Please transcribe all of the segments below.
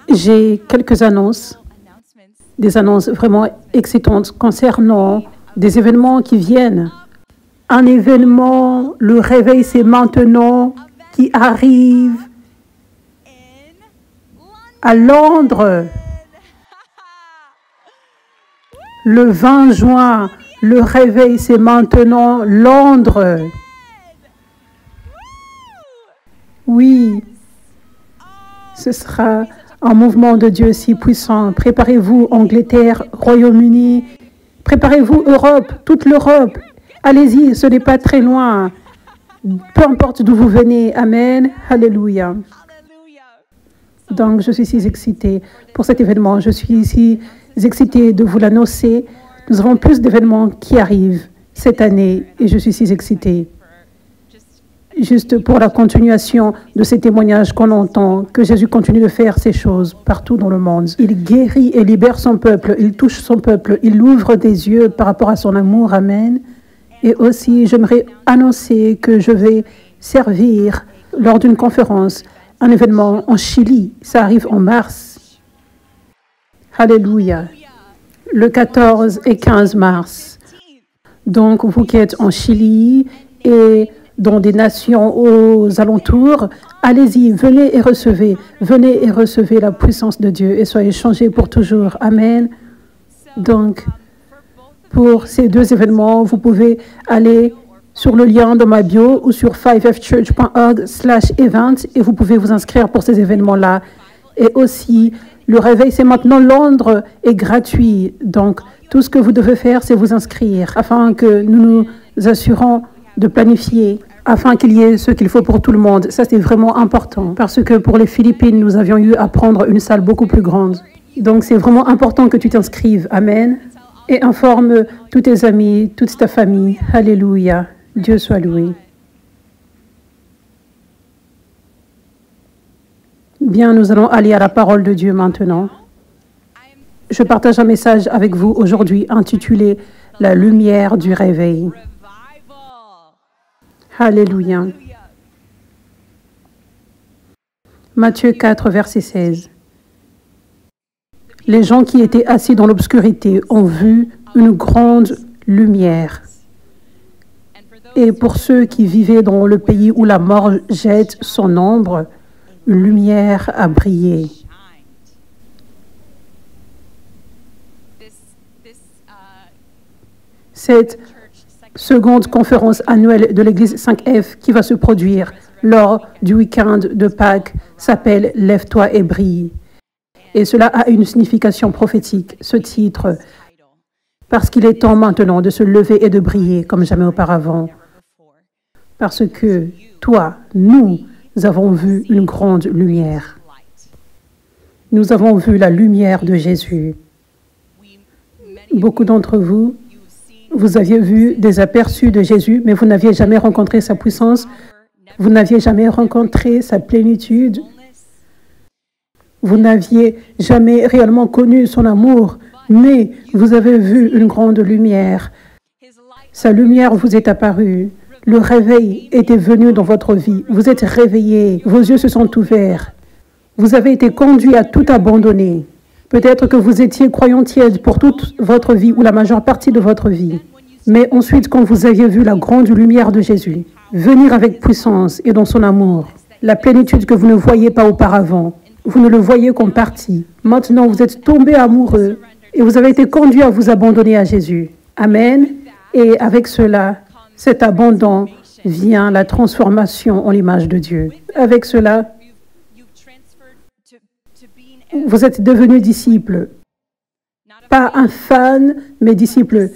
J'ai quelques annonces, des annonces vraiment excitantes concernant des événements qui viennent. Un événement, le réveil c'est maintenant, qui arrive à Londres. Le 20 juin, le réveil c'est maintenant, Londres. Oui, ce sera un mouvement de Dieu si puissant. Préparez-vous, Angleterre, Royaume-Uni. Préparez-vous, Europe, toute l'Europe. Allez-y, ce n'est pas très loin. Peu importe d'où vous venez. Amen. Alléluia. Donc, je suis si excitée pour cet événement. Je suis si excitée de vous l'annoncer. Nous avons plus d'événements qui arrivent cette année et je suis si excitée. Juste pour la continuation de ces témoignages qu'on entend, que Jésus continue de faire ces choses partout dans le monde. Il guérit et libère son peuple, il touche son peuple, il ouvre des yeux par rapport à son amour. Amen. Et aussi, j'aimerais annoncer que je vais servir lors d'une conférence, un événement en Chili. Ça arrive en mars. Alléluia. Le 14 et 15 mars. Donc, vous qui êtes en Chili et dans des nations aux alentours, allez-y, venez et recevez la puissance de Dieu et soyez changés pour toujours. Amen. Donc, pour ces deux événements, vous pouvez aller sur le lien dans ma bio ou sur 5fchurch.org/event et vous pouvez vous inscrire pour ces événements-là. Et aussi, le réveil, c'est maintenant Londres est gratuit. Donc, tout ce que vous devez faire, c'est vous inscrire afin que nous nous assurons de planifier, afin qu'il y ait ce qu'il faut pour tout le monde. Ça, c'est vraiment important, parce que pour les Philippines, nous avions eu à prendre une salle beaucoup plus grande. Donc, c'est vraiment important que tu t'inscrives. Amen. Et informe tous tes amis, toute ta famille. Alléluia. Dieu soit loué. Bien, nous allons aller à la parole de Dieu maintenant. Je partage un message avec vous aujourd'hui intitulé « La lumière du réveil ». Alléluia. Matthieu 4, verset 16. Les gens qui étaient assis dans l'obscurité ont vu une grande lumière. Et pour ceux qui vivaient dans le pays où la mort jette son ombre, une lumière a brillé. Cette seconde conférence annuelle de l'Église 5F qui va se produire lors du week-end de Pâques s'appelle « Lève-toi et brille ». Et cela a une signification prophétique, ce titre, parce qu'il est temps maintenant de se lever et de briller comme jamais auparavant. Parce que toi, nous avons vu une grande lumière. Nous avons vu la lumière de Jésus. Beaucoup d'entre vous, vous aviez vu des aperçus de Jésus, mais vous n'aviez jamais rencontré sa puissance, vous n'aviez jamais rencontré sa plénitude, vous n'aviez jamais réellement connu son amour, mais vous avez vu une grande lumière. Sa lumière vous est apparue. Le réveil était venu dans votre vie. Vous êtes réveillés, vos yeux se sont ouverts. Vous avez été conduits à tout abandonner. Peut-être que vous étiez croyant tiède pour toute votre vie ou la majeure partie de votre vie. Mais ensuite, quand vous aviez vu la grande lumière de Jésus venir avec puissance et dans son amour, la plénitude que vous ne voyiez pas auparavant, vous ne le voyez qu'en partie. Maintenant, vous êtes tombés amoureux et vous avez été conduits à vous abandonner à Jésus. Amen. Et avec cela, cet abandon vient la transformation en l'image de Dieu. Avec cela, vous êtes devenus disciples. Pas un fan, mais disciple.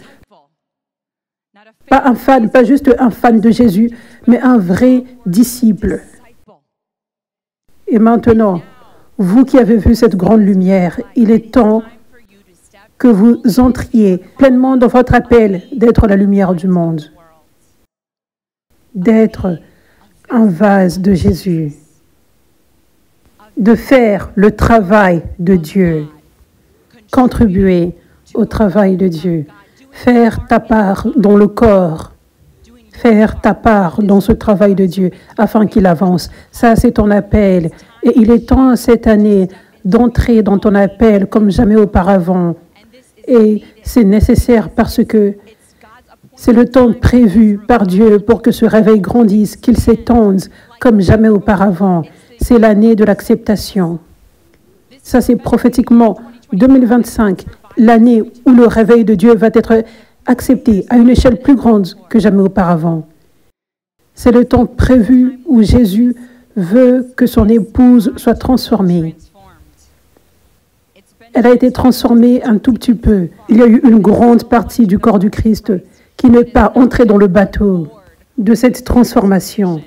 Pas un fan, pas juste un fan de Jésus, mais un vrai disciple. Et maintenant, vous qui avez vu cette grande lumière, il est temps que vous entriez pleinement dans votre appel d'être la lumière du monde, d'être un vase de Jésus, de faire le travail de Dieu, contribuer au travail de Dieu, faire ta part dans le corps, faire ta part dans ce travail de Dieu afin qu'il avance. Ça, c'est ton appel. Et il est temps cette année d'entrer dans ton appel comme jamais auparavant. Et c'est nécessaire parce que c'est le temps prévu par Dieu pour que ce réveil grandisse, qu'il s'étende comme jamais auparavant. C'est l'année de l'acceptation. Ça, c'est prophétiquement 2025, l'année où le réveil de Dieu va être accepté à une échelle plus grande que jamais auparavant. C'est le temps prévu où Jésus veut que son épouse soit transformée. Elle a été transformée un tout petit peu. Il y a eu une grande partie du corps du Christ qui n'est pas entrée dans le bateau de cette transformation.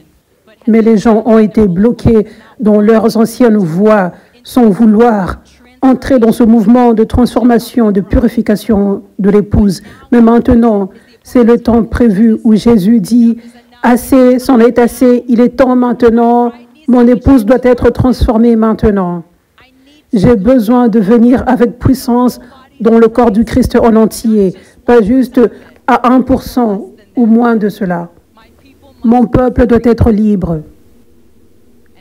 Mais les gens ont été bloqués dans leurs anciennes voies sans vouloir entrer dans ce mouvement de transformation, de purification de l'épouse. Mais maintenant, c'est le temps prévu où Jésus dit « Assez, c'en est assez, il est temps maintenant, mon épouse doit être transformée maintenant. J'ai besoin de venir avec puissance dans le corps du Christ en entier, pas juste à 1% ou moins de cela. Mon peuple doit être libre. »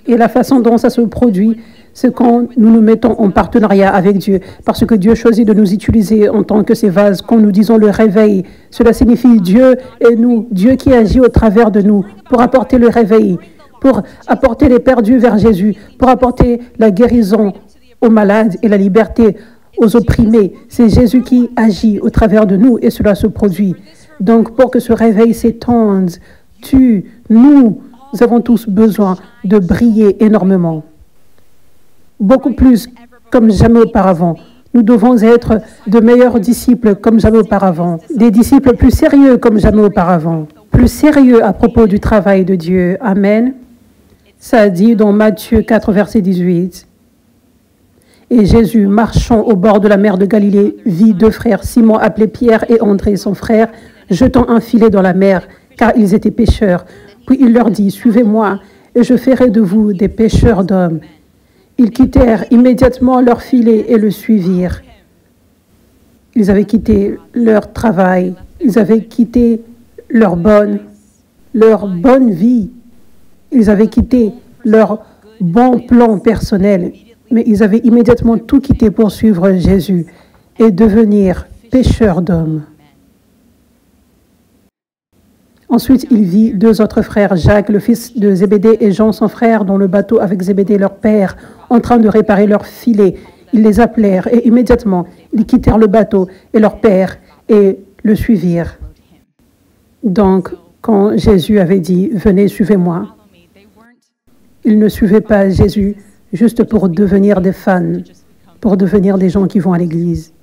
Et la façon dont ça se produit, c'est quand nous nous mettons en partenariat avec Dieu, parce que Dieu choisit de nous utiliser en tant que ses vases. Quand nous disons le réveil, cela signifie Dieu et nous, Dieu qui agit au travers de nous pour apporter le réveil, pour apporter les perdus vers Jésus, pour apporter la guérison aux malades et la liberté aux opprimés. C'est Jésus qui agit au travers de nous et cela se produit. Donc, pour que ce réveil s'étende, nous avons tous besoin de briller énormément. Beaucoup plus comme jamais auparavant. Nous devons être de meilleurs disciples comme jamais auparavant, des disciples plus sérieux comme jamais auparavant, plus sérieux à propos du travail de Dieu. Amen. Ça dit dans Matthieu 4, verset 18. Et Jésus, marchant au bord de la mer de Galilée, vit deux frères, Simon appelé Pierre et André, son frère, jetant un filet dans la mer, car ils étaient pêcheurs. Puis il leur dit, « Suivez-moi, et je ferai de vous des pêcheurs d'hommes. » Ils quittèrent immédiatement leur filet et le suivirent. Ils avaient quitté leur travail, ils avaient quitté leur bonne vie, ils avaient quitté leur bon plan personnel, mais ils avaient immédiatement tout quitté pour suivre Jésus et devenir pêcheurs d'hommes. Ensuite, il vit deux autres frères, Jacques, le fils de Zébédée, et Jean, son frère, dans le bateau avec Zébédée, leur père, en train de réparer leur filet. Ils les appelèrent et immédiatement, ils quittèrent le bateau et leur père et le suivirent. Donc, quand Jésus avait dit « Venez, suivez-moi », ils ne suivaient pas Jésus juste pour devenir des fans, pour devenir des gens qui vont à l'église,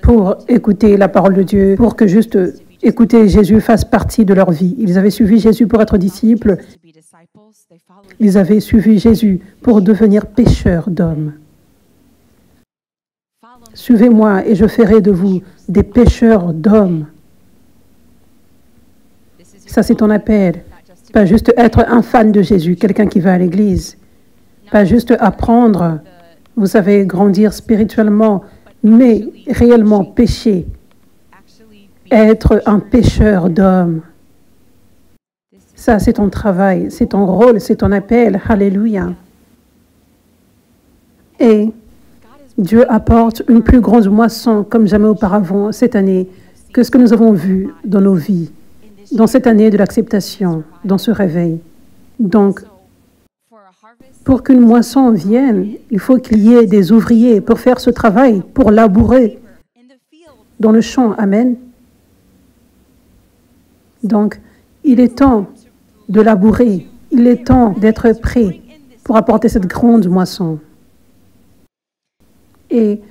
pour écouter la parole de Dieu, pour que juste écouter Jésus fasse partie de leur vie. Ils avaient suivi Jésus pour être disciples. Ils avaient suivi Jésus pour devenir pêcheurs d'hommes. Suivez-moi et je ferai de vous des pêcheurs d'hommes. Ça, c'est ton appel. Pas juste être un fan de Jésus, quelqu'un qui va à l'église. Pas juste apprendre, vous savez, grandir spirituellement, mais réellement pécher, être un pêcheur d'hommes. Ça, c'est ton travail, c'est ton rôle, c'est ton appel. Alléluia. Et Dieu apporte une plus grande moisson comme jamais auparavant cette année que ce que nous avons vu dans nos vies, dans cette année de l'acceptation, dans ce réveil. Donc, pour qu'une moisson vienne, il faut qu'il y ait des ouvriers pour faire ce travail, pour labourer dans le champ. Amen. Donc, il est temps de labourer. Il est temps d'être prêt pour apporter cette grande moisson. Et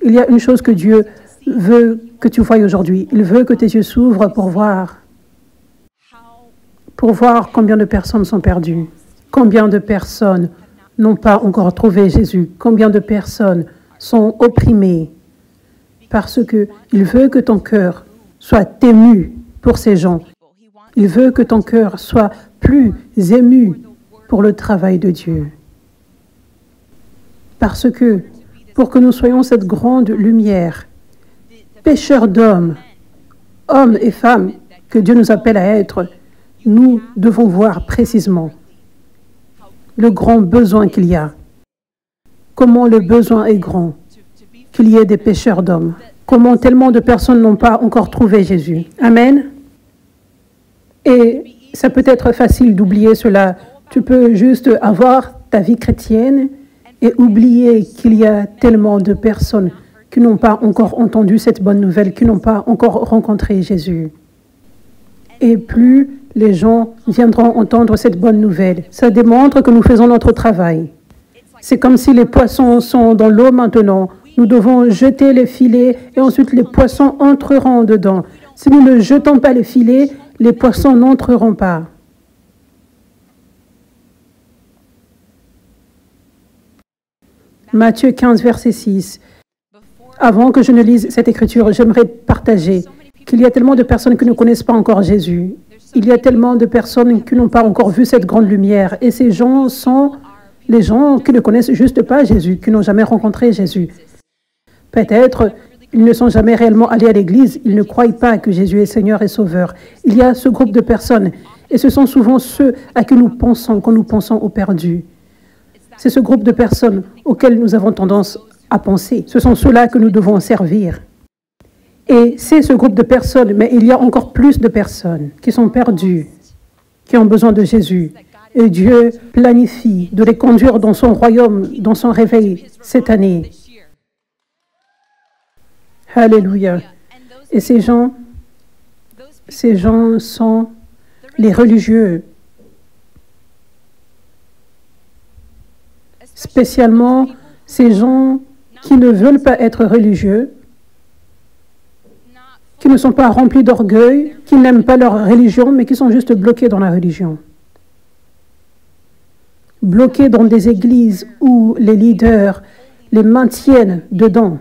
il y a une chose que Dieu veut que tu voies aujourd'hui. Il veut que tes yeux s'ouvrent pour voir combien de personnes sont perdues, combien de personnes n'ont pas encore trouvé Jésus, combien de personnes sont opprimées, parce qu'il veut que ton cœur soit ému pour ces gens. Il veut que ton cœur soit plus ému pour le travail de Dieu. Parce que, pour que nous soyons cette grande lumière, pêcheurs d'hommes, hommes et femmes que Dieu nous appelle à être, nous devons voir précisément le grand besoin qu'il y a. Comment le besoin est grand, qu'il y ait des pécheurs d'hommes. Comment tellement de personnes n'ont pas encore trouvé Jésus. Amen. Et ça peut être facile d'oublier cela. Tu peux juste avoir ta vie chrétienne et oublier qu'il y a tellement de personnes qui n'ont pas encore entendu cette bonne nouvelle, qui n'ont pas encore rencontré Jésus. Et plus les gens viendront entendre cette bonne nouvelle, ça démontre que nous faisons notre travail. C'est comme si les poissons sont dans l'eau maintenant. Nous devons jeter les filets et ensuite les poissons entreront dedans. Si nous ne jetons pas les filets, les poissons n'entreront pas. Matthieu 15, verset 6. Avant que je ne lise cette écriture, j'aimerais partager qu'il y a tellement de personnes qui ne connaissent pas encore Jésus. Il y a tellement de personnes qui n'ont pas encore vu cette grande lumière. Et ces gens sont les gens qui ne connaissent juste pas Jésus, qui n'ont jamais rencontré Jésus. Peut-être ils ne sont jamais réellement allés à l'église, ils ne croient pas que Jésus est Seigneur et Sauveur. Il y a ce groupe de personnes, et ce sont souvent ceux à qui nous pensons quand nous pensons aux perdus. C'est ce groupe de personnes auxquelles nous avons tendance à penser. Ce sont ceux-là que nous devons servir. Et c'est ce groupe de personnes, mais il y a encore plus de personnes qui sont perdues, qui ont besoin de Jésus. Et Dieu planifie de les conduire dans son royaume, dans son réveil cette année. Alléluia. Et ces gens sont les religieux. Spécialement ces gens qui ne veulent pas être religieux, qui ne sont pas remplis d'orgueil, qui n'aiment pas leur religion, mais qui sont juste bloqués dans la religion. Bloqués dans des églises où les leaders les maintiennent dedans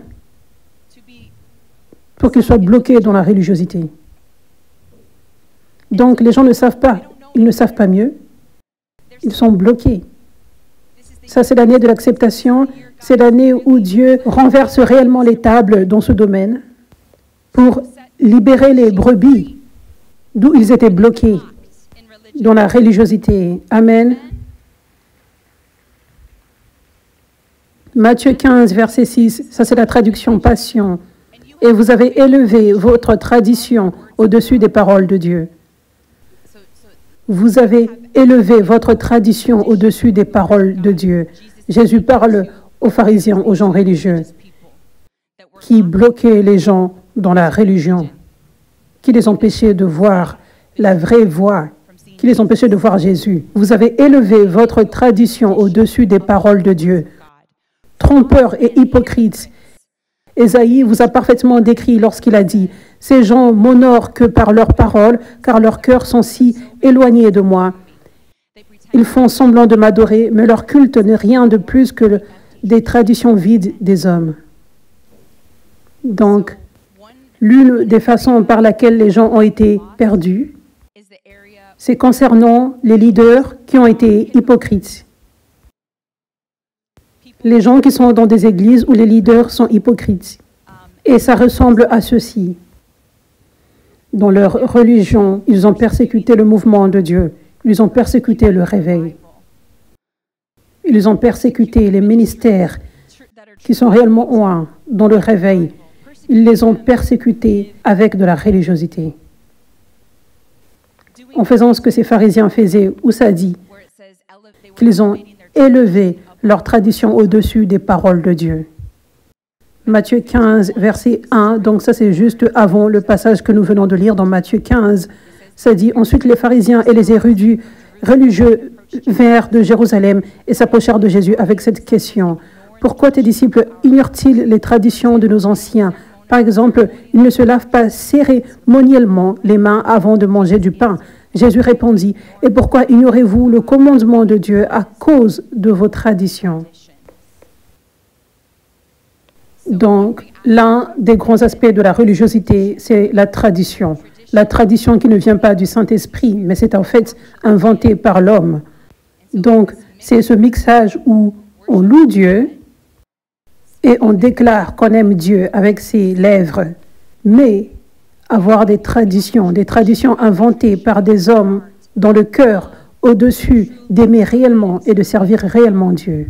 pour qu'ils soient bloqués dans la religiosité. Donc les gens ne savent pas, ils ne savent pas mieux, ils sont bloqués. Ça, c'est l'année de l'acceptation, c'est l'année où Dieu renverse réellement les tables dans ce domaine pour libérer les brebis d'où ils étaient bloqués dans la religiosité. Amen. Matthieu 15, verset 6, ça c'est la traduction Passion. Et vous avez élevé votre tradition au-dessus des paroles de Dieu. Vous avez élevé votre tradition au-dessus des paroles de Dieu. Jésus parle aux pharisiens, aux gens religieux, qui bloquaient les gens dans la religion, qui les empêchaient de voir la vraie voie, qui les empêchaient de voir Jésus. Vous avez élevé votre tradition au-dessus des paroles de Dieu. Trompeurs et hypocrites. Ésaïe vous a parfaitement décrit lorsqu'il a dit « Ces gens m'honorent que par leurs paroles, car leurs cœurs sont si éloignés de moi. Ils font semblant de m'adorer, mais leur culte n'est rien de plus que des traditions vides des hommes. » Donc, l'une des façons par laquelle les gens ont été perdus, c'est concernant les leaders qui ont été hypocrites. Les gens qui sont dans des églises où les leaders sont hypocrites. Et ça ressemble à ceci. Dans leur religion, ils ont persécuté le mouvement de Dieu. Ils ont persécuté le réveil. Ils ont persécuté les ministères qui sont réellement oints dans le réveil. Ils les ont persécutés avec de la religiosité. En faisant ce que ces pharisiens faisaient, où ça dit qu'ils ont élevé leur tradition au-dessus des paroles de Dieu. Matthieu 15, verset 1, donc ça c'est juste avant le passage que nous venons de lire dans Matthieu 15. Ça dit, ensuite les pharisiens et les érudits religieux vinrent de Jérusalem et s'approchèrent de Jésus avec cette question. Pourquoi tes disciples ignorent-ils les traditions de nos anciens? Par exemple, ils ne se lavent pas cérémoniellement les mains avant de manger du pain. Jésus répondit, « Et pourquoi ignorez-vous le commandement de Dieu à cause de vos traditions ?» Donc, l'un des grands aspects de la religiosité, c'est la tradition. La tradition qui ne vient pas du Saint-Esprit, mais c'est en fait inventé par l'homme. Donc, c'est ce mixage où on loue Dieu et on déclare qu'on aime Dieu avec ses lèvres. Mais avoir des traditions inventées par des hommes dans le cœur au-dessus d'aimer réellement et de servir réellement Dieu.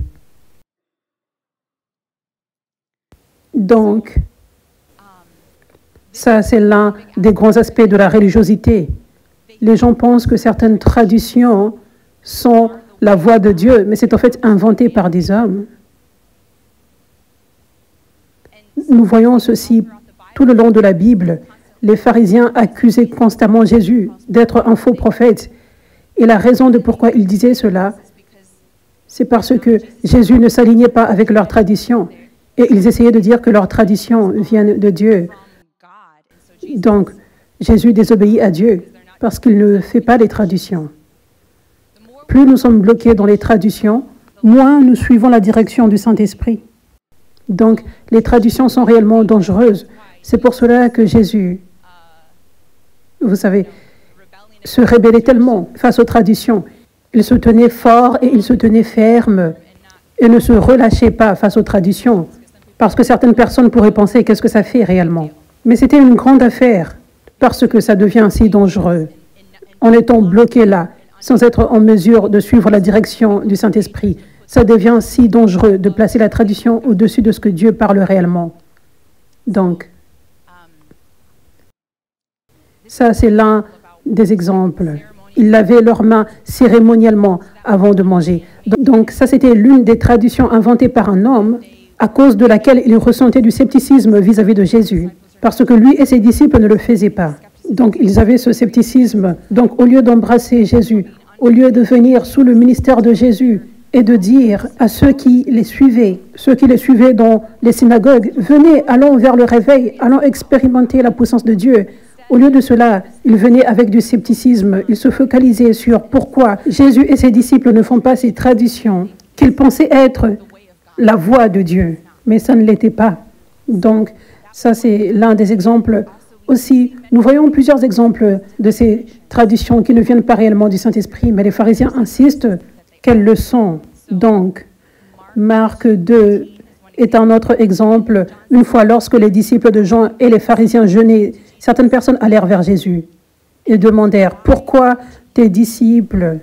Donc, ça, c'est l'un des grands aspects de la religiosité. Les gens pensent que certaines traditions sont la voix de Dieu, mais c'est en fait inventé par des hommes. Nous voyons ceci tout le long de la Bible. Les pharisiens accusaient constamment Jésus d'être un faux prophète. Et la raison de pourquoi ils disaient cela, c'est parce que Jésus ne s'alignait pas avec leur tradition. Et ils essayaient de dire que leurs traditions viennent de Dieu. Donc, Jésus désobéit à Dieu parce qu'il ne fait pas les traditions. Plus nous sommes bloqués dans les traditions, moins nous suivons la direction du Saint-Esprit. Donc, les traditions sont réellement dangereuses. C'est pour cela que Jésus, vous savez, se rébellait tellement face aux traditions. Il se tenait fort et il se tenait ferme et ne se relâchait pas face aux traditions. Parce que certaines personnes pourraient penser qu'est-ce que ça fait réellement. Mais c'était une grande affaire parce que ça devient si dangereux. En étant bloqué là, sans être en mesure de suivre la direction du Saint-Esprit, ça devient si dangereux de placer la tradition au-dessus de ce que Dieu parle réellement. Donc, ça c'est l'un des exemples. Ils lavaient leurs mains cérémoniellement avant de manger. Donc ça c'était l'une des traditions inventées par un homme à cause de laquelle il ressentait du scepticisme vis-à-vis de Jésus, parce que lui et ses disciples ne le faisaient pas. Donc, ils avaient ce scepticisme. Donc, au lieu d'embrasser Jésus, au lieu de venir sous le ministère de Jésus et de dire à ceux qui les suivaient dans les synagogues, venez, allons vers le réveil, allons expérimenter la puissance de Dieu. Au lieu de cela, ils venaient avec du scepticisme. Ils se focalisaient sur pourquoi Jésus et ses disciples ne font pas ces traditions qu'ils pensaient être la voix de Dieu, mais ça ne l'était pas. Donc, ça c'est l'un des exemples. Aussi, nous voyons plusieurs exemples de ces traditions qui ne viennent pas réellement du Saint-Esprit, mais les pharisiens insistent qu'elles le sont. Donc, Marc 2 est un autre exemple. Une fois, lorsque les disciples de Jean et les pharisiens jeûnaient, certaines personnes allèrent vers Jésus et demandèrent « Pourquoi tes disciples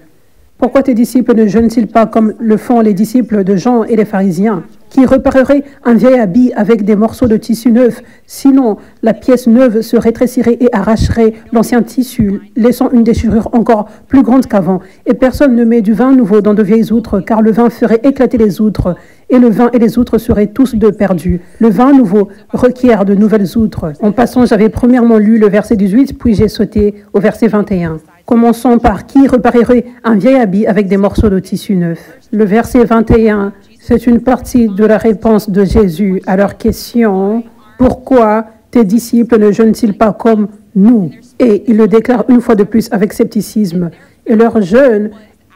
ne jeûnent-ils pas comme le font les disciples de Jean et les pharisiens, qui répareraient un vieil habit avec des morceaux de tissu neuf, sinon la pièce neuve se rétrécirait et arracherait l'ancien tissu, laissant une déchirure encore plus grande qu'avant. Et personne ne met du vin nouveau dans de vieilles outres, car le vin ferait éclater les outres, et le vin et les outres seraient tous deux perdus. Le vin nouveau requiert de nouvelles outres. » En passant, j'avais premièrement lu le verset 18, puis j'ai sauté au verset 21. Commençons par qui réparerait un vieil habit avec des morceaux de tissu neuf. Le verset 21, c'est une partie de la réponse de Jésus à leur question « Pourquoi tes disciples ne jeûnent-ils pas comme nous ?» Et il le déclare une fois de plus avec scepticisme. Et leur jeûne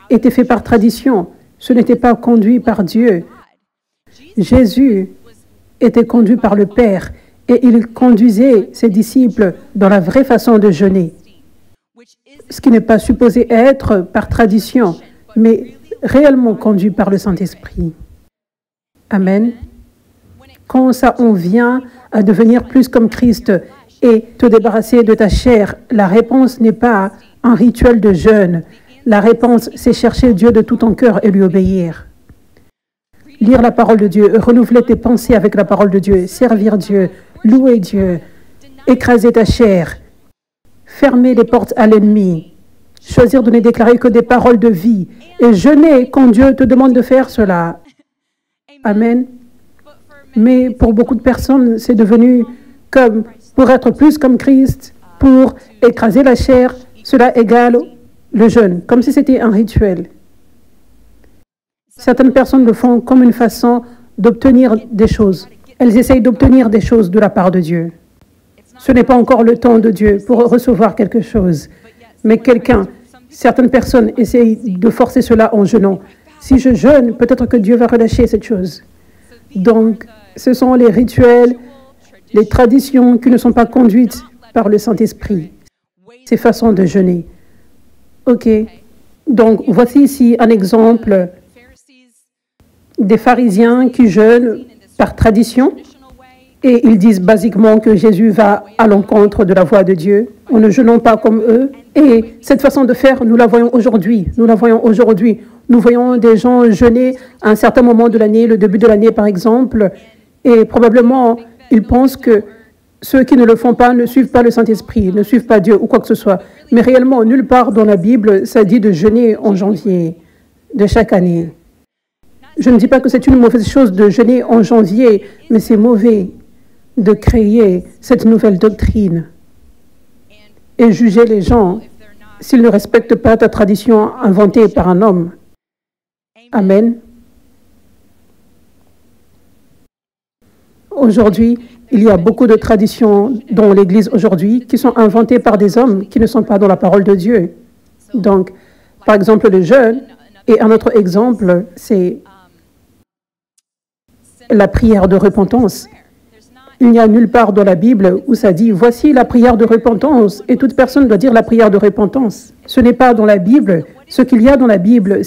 était fait par tradition. Ce n'était pas conduit par Dieu. Jésus était conduit par le Père et il conduisait ses disciples dans la vraie façon de jeûner. Ce qui n'est pas supposé être par tradition, mais réellement conduit par le Saint-Esprit. Amen. Quand ça en vient à devenir plus comme Christ et te débarrasser de ta chair, la réponse n'est pas un rituel de jeûne. La réponse, c'est chercher Dieu de tout ton cœur et lui obéir. Lire la parole de Dieu, renouveler tes pensées avec la parole de Dieu, servir Dieu, louer Dieu, écraser ta chair, fermer les portes à l'ennemi, choisir de ne déclarer que des paroles de vie et jeûner quand Dieu te demande de faire cela. Amen. Mais pour beaucoup de personnes, c'est devenu comme pour être plus comme Christ, pour écraser la chair, cela égale le jeûne, comme si c'était un rituel. Certaines personnes le font comme une façon d'obtenir des choses. Elles essayent d'obtenir des choses de la part de Dieu. Ce n'est pas encore le temps de Dieu pour recevoir quelque chose. Mais certaines personnes essayent de forcer cela en jeûnant. Si je jeûne, peut-être que Dieu va relâcher cette chose. Donc, ce sont les rituels, les traditions qui ne sont pas conduites par le Saint-Esprit. Ces façons de jeûner. OK. Donc, voici ici un exemple des pharisiens qui jeûnent par tradition. Et ils disent basiquement que Jésus va à l'encontre de la voix de Dieu. En ne jeûnant pas comme eux. Et cette façon de faire, nous la voyons aujourd'hui. Nous la voyons aujourd'hui. Nous voyons des gens jeûner à un certain moment de l'année, le début de l'année par exemple. Et probablement, ils pensent que ceux qui ne le font pas ne suivent pas le Saint-Esprit, ne suivent pas Dieu ou quoi que ce soit. Mais réellement, nulle part dans la Bible, ça dit de jeûner en janvier de chaque année. Je ne dis pas que c'est une mauvaise chose de jeûner en janvier, mais c'est mauvais de créer cette nouvelle doctrine et juger les gens s'ils ne respectent pas ta tradition inventée par un homme. Amen. Aujourd'hui, il y a beaucoup de traditions dans l'Église aujourd'hui qui sont inventées par des hommes qui ne sont pas dans la parole de Dieu. Donc, par exemple, le jeûne. Et un autre exemple, c'est la prière de repentance. Il n'y a nulle part dans la Bible où ça dit « Voici la prière de repentance » et toute personne doit dire la prière de repentance. Ce n'est pas dans la Bible. Ce qu'il y a dans la Bible,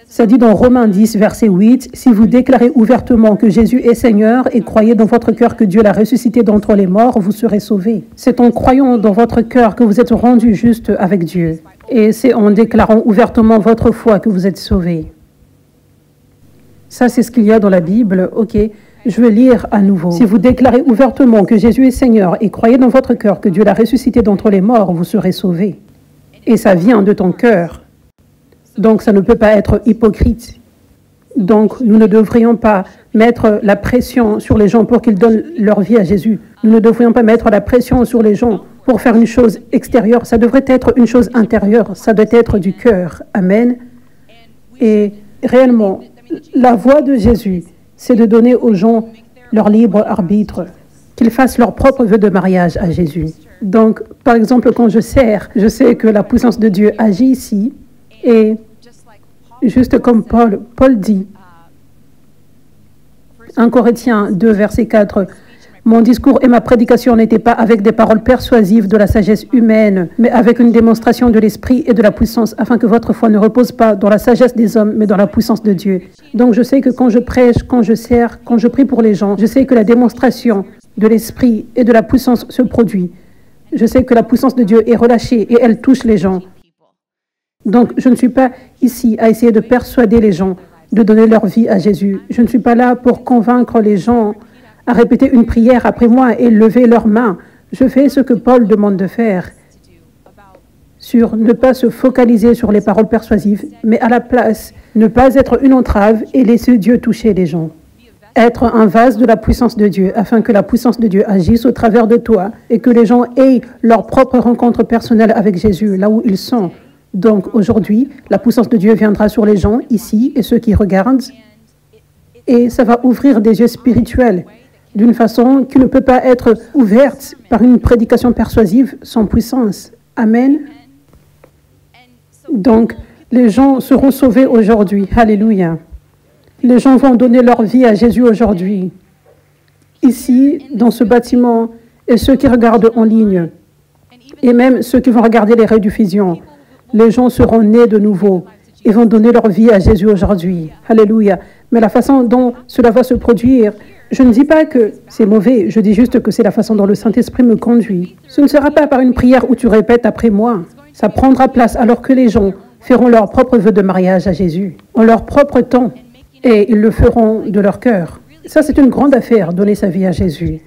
ça dit dans Romains 10, verset 8, « Si vous déclarez ouvertement que Jésus est Seigneur et croyez dans votre cœur que Dieu l'a ressuscité d'entre les morts, vous serez sauvés. » C'est en croyant dans votre cœur que vous êtes rendus justes avec Dieu. Et c'est en déclarant ouvertement votre foi que vous êtes sauvés. Ça, c'est ce qu'il y a dans la Bible. OK, je vais lire à nouveau. Si vous déclarez ouvertement que Jésus est Seigneur et croyez dans votre cœur que Dieu l'a ressuscité d'entre les morts, vous serez sauvés. Et ça vient de ton cœur. Donc, ça ne peut pas être hypocrite. Donc, nous ne devrions pas mettre la pression sur les gens pour qu'ils donnent leur vie à Jésus. Nous ne devrions pas mettre la pression sur les gens pour faire une chose extérieure. Ça devrait être une chose intérieure. Ça doit être du cœur. Amen. Et réellement, la voie de Jésus, c'est de donner aux gens leur libre arbitre, qu'ils fassent leur propre vœu de mariage à Jésus. Donc, par exemple, quand je sers, je sais que la puissance de Dieu agit ici. Et juste comme Paul dit, 1 Corinthiens 2, verset 4, « Mon discours et ma prédication n'étaient pas avec des paroles persuasives de la sagesse humaine, mais avec une démonstration de l'esprit et de la puissance, afin que votre foi ne repose pas dans la sagesse des hommes, mais dans la puissance de Dieu. » Donc je sais que quand je prêche, quand je sers, quand je prie pour les gens, je sais que la démonstration de l'esprit et de la puissance se produit. Je sais que la puissance de Dieu est relâchée et elle touche les gens. Donc je ne suis pas ici à essayer de persuader les gens de donner leur vie à Jésus. Je ne suis pas là pour convaincre les gens à répéter une prière après moi et lever leurs mains. Je fais ce que Paul demande de faire, sur ne pas se focaliser sur les paroles persuasives, mais à la place, ne pas être une entrave et laisser Dieu toucher les gens. Être un vase de la puissance de Dieu, afin que la puissance de Dieu agisse au travers de toi et que les gens aient leur propre rencontre personnelle avec Jésus, là où ils sont. Donc aujourd'hui, la puissance de Dieu viendra sur les gens ici et ceux qui regardent, et ça va ouvrir des yeux spirituels d'une façon qui ne peut pas être ouverte par une prédication persuasive sans puissance. Amen. Donc, les gens seront sauvés aujourd'hui. Alléluia. Les gens vont donner leur vie à Jésus aujourd'hui. Ici, dans ce bâtiment, et ceux qui regardent en ligne, et même ceux qui vont regarder les rediffusions, les gens seront nés de nouveau et vont donner leur vie à Jésus aujourd'hui. Alléluia. Mais la façon dont cela va se produire, je ne dis pas que c'est mauvais, je dis juste que c'est la façon dont le Saint-Esprit me conduit. Ce ne sera pas par une prière où tu répètes après moi. Ça prendra place alors que les gens feront leur propre vœu de mariage à Jésus, en leur propre temps, et ils le feront de leur cœur. Ça, c'est une grande affaire, donner sa vie à Jésus.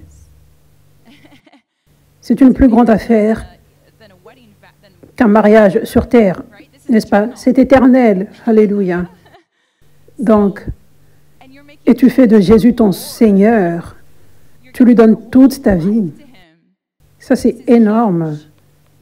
C'est une plus grande affaire qu'un mariage sur terre, n'est-ce pas? C'est éternel. Alléluia. Donc, et tu fais de Jésus ton Seigneur. Tu lui donnes toute ta vie. Ça, c'est énorme.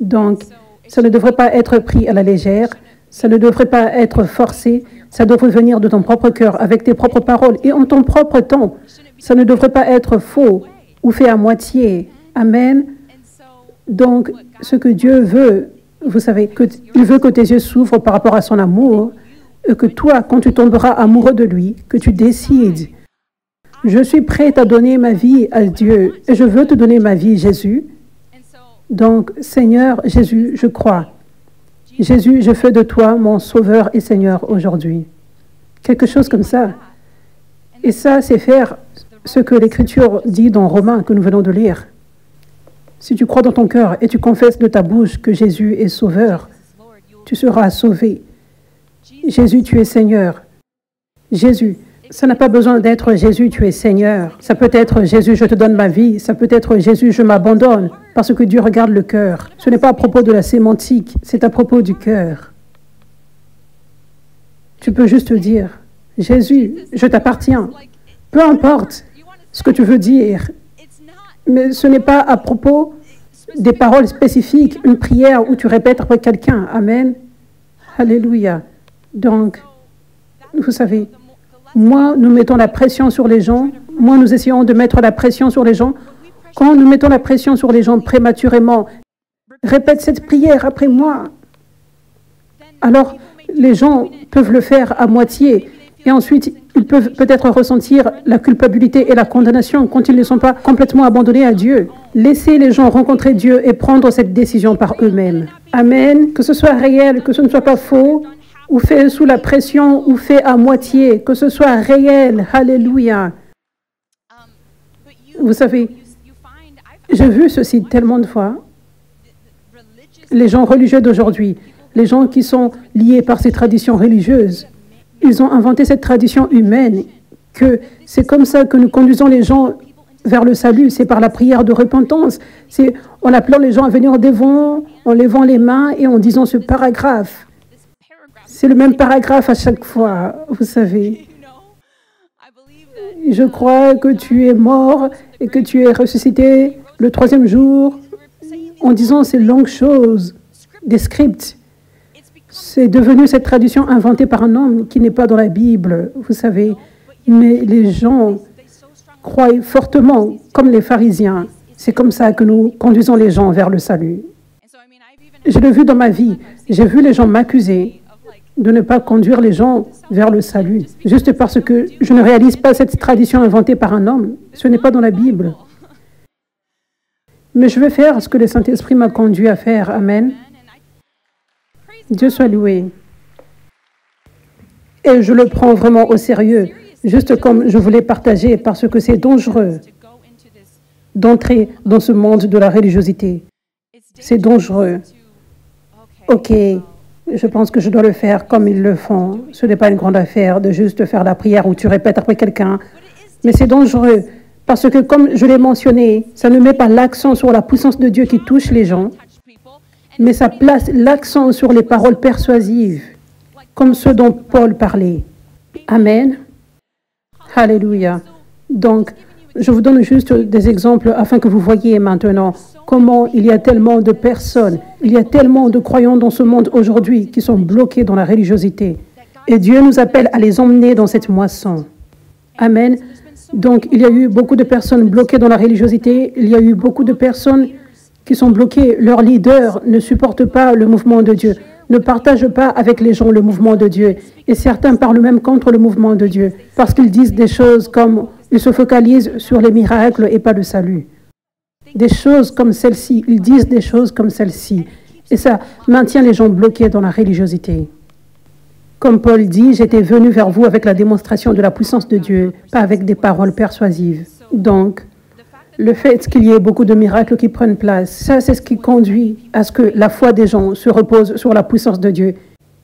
Donc, ça ne devrait pas être pris à la légère. Ça ne devrait pas être forcé. Ça devrait venir de ton propre cœur, avec tes propres paroles et en ton propre temps. Ça ne devrait pas être faux ou fait à moitié. Amen. Donc, ce que Dieu veut, vous savez, il veut que tes yeux s'ouvrent par rapport à son amour, et que toi, quand tu tomberas amoureux de lui, que tu décides, je suis prête à donner ma vie à Dieu, et je veux te donner ma vie, Jésus. Donc, Seigneur Jésus, je crois. Jésus, je fais de toi mon Sauveur et Seigneur aujourd'hui. Quelque chose comme ça. Et ça, c'est faire ce que l'Écriture dit dans Romains que nous venons de lire. Si tu crois dans ton cœur et tu confesses de ta bouche que Jésus est Sauveur, tu seras sauvé. Jésus, tu es Seigneur. Jésus, ça n'a pas besoin d'être Jésus, tu es Seigneur. Ça peut être Jésus, je te donne ma vie. Ça peut être Jésus, je m'abandonne. Parce que Dieu regarde le cœur. Ce n'est pas à propos de la sémantique, c'est à propos du cœur. Tu peux juste dire, Jésus, je t'appartiens. Peu importe ce que tu veux dire, mais ce n'est pas à propos des paroles spécifiques, une prière où tu répètes après quelqu'un. Amen. Alléluia. Donc, vous savez, moins nous mettons la pression sur les gens, moins nous essayons de mettre la pression sur les gens. Quand nous mettons la pression sur les gens prématurément, répète cette prière après moi. Alors, les gens peuvent le faire à moitié et ensuite, ils peuvent peut-être ressentir la culpabilité et la condamnation quand ils ne sont pas complètement abandonnés à Dieu. Laissez les gens rencontrer Dieu et prendre cette décision par eux-mêmes. Amen. Que ce soit réel, que ce ne soit pas faux, ou fait sous la pression, ou fait à moitié, que ce soit réel. Alléluia. Vous savez, j'ai vu ceci tellement de fois. Les gens religieux d'aujourd'hui, les gens qui sont liés par ces traditions religieuses, ils ont inventé cette tradition humaine que c'est comme ça que nous conduisons les gens vers le salut. C'est par la prière de repentance. C'est en appelant les gens à venir devant, en levant les mains et en disant ce paragraphe. C'est le même paragraphe à chaque fois, vous savez. Je crois que tu es mort et que tu es ressuscité le 3e jour, en disant ces longues choses, des scripts. C'est devenu cette tradition inventée par un homme qui n'est pas dans la Bible, vous savez. Mais les gens croient fortement, comme les pharisiens. C'est comme ça que nous conduisons les gens vers le salut. Je l'ai vu dans ma vie. J'ai vu les gens m'accuser de ne pas conduire les gens vers le salut, juste parce que je ne réalise pas cette tradition inventée par un homme. Ce n'est pas dans la Bible. Mais je vais faire ce que le Saint-Esprit m'a conduit à faire. Amen. Dieu soit loué. Et je le prends vraiment au sérieux, juste comme je voulais partager, parce que c'est dangereux d'entrer dans ce monde de la religiosité. C'est dangereux. Ok, je pense que je dois le faire comme ils le font. Ce n'est pas une grande affaire de juste faire la prière où tu répètes après quelqu'un. Mais c'est dangereux, parce que comme je l'ai mentionné, ça ne met pas l'accent sur la puissance de Dieu qui touche les gens, mais ça place l'accent sur les paroles persuasives, comme ceux dont Paul parlait. Amen. Alléluia. Donc, je vous donne juste des exemples afin que vous voyez maintenant comment il y a tellement de personnes, il y a tellement de croyants dans ce monde aujourd'hui qui sont bloqués dans la religiosité. Et Dieu nous appelle à les emmener dans cette moisson. Amen. Donc, il y a eu beaucoup de personnes bloquées dans la religiosité, il y a eu beaucoup de personnes qui sont bloqués, leurs leaders ne supportent pas le mouvement de Dieu, ne partagent pas avec les gens le mouvement de Dieu. Et certains parlent même contre le mouvement de Dieu, parce qu'ils disent des choses comme, ils se focalisent sur les miracles et pas le salut. Des choses comme celle-ci, ils disent des choses comme celle-ci. Et ça maintient les gens bloqués dans la religiosité. Comme Paul dit, j'étais venu vers vous avec la démonstration de la puissance de Dieu, pas avec des paroles persuasives. Donc, le fait qu'il y ait beaucoup de miracles qui prennent place, ça c'est ce qui conduit à ce que la foi des gens se repose sur la puissance de Dieu.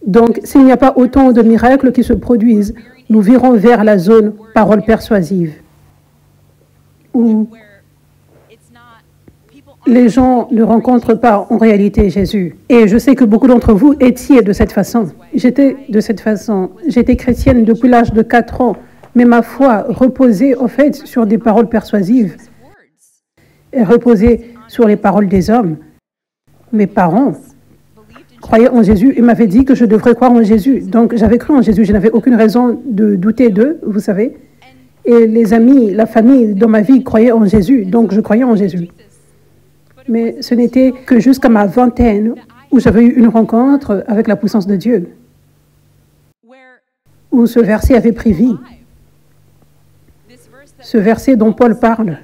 Donc, s'il n'y a pas autant de miracles qui se produisent, nous virons vers la zone parole persuasive, où les gens ne rencontrent pas en réalité Jésus. Et je sais que beaucoup d'entre vous étiez de cette façon. J'étais de cette façon. J'étais chrétienne depuis l'âge de 4 ans, mais ma foi reposait au fait sur des paroles persuasives et reposait sur les paroles des hommes. Mes parents croyaient en Jésus et m'avaient dit que je devrais croire en Jésus. Donc j'avais cru en Jésus, je n'avais aucune raison de douter d'eux, vous savez. Et les amis, la famille dans ma vie croyaient en Jésus, donc je croyais en Jésus. Mais ce n'était que jusqu'à ma vingtaine où j'avais eu une rencontre avec la puissance de Dieu, où ce verset avait pris vie. Ce verset dont Paul parle.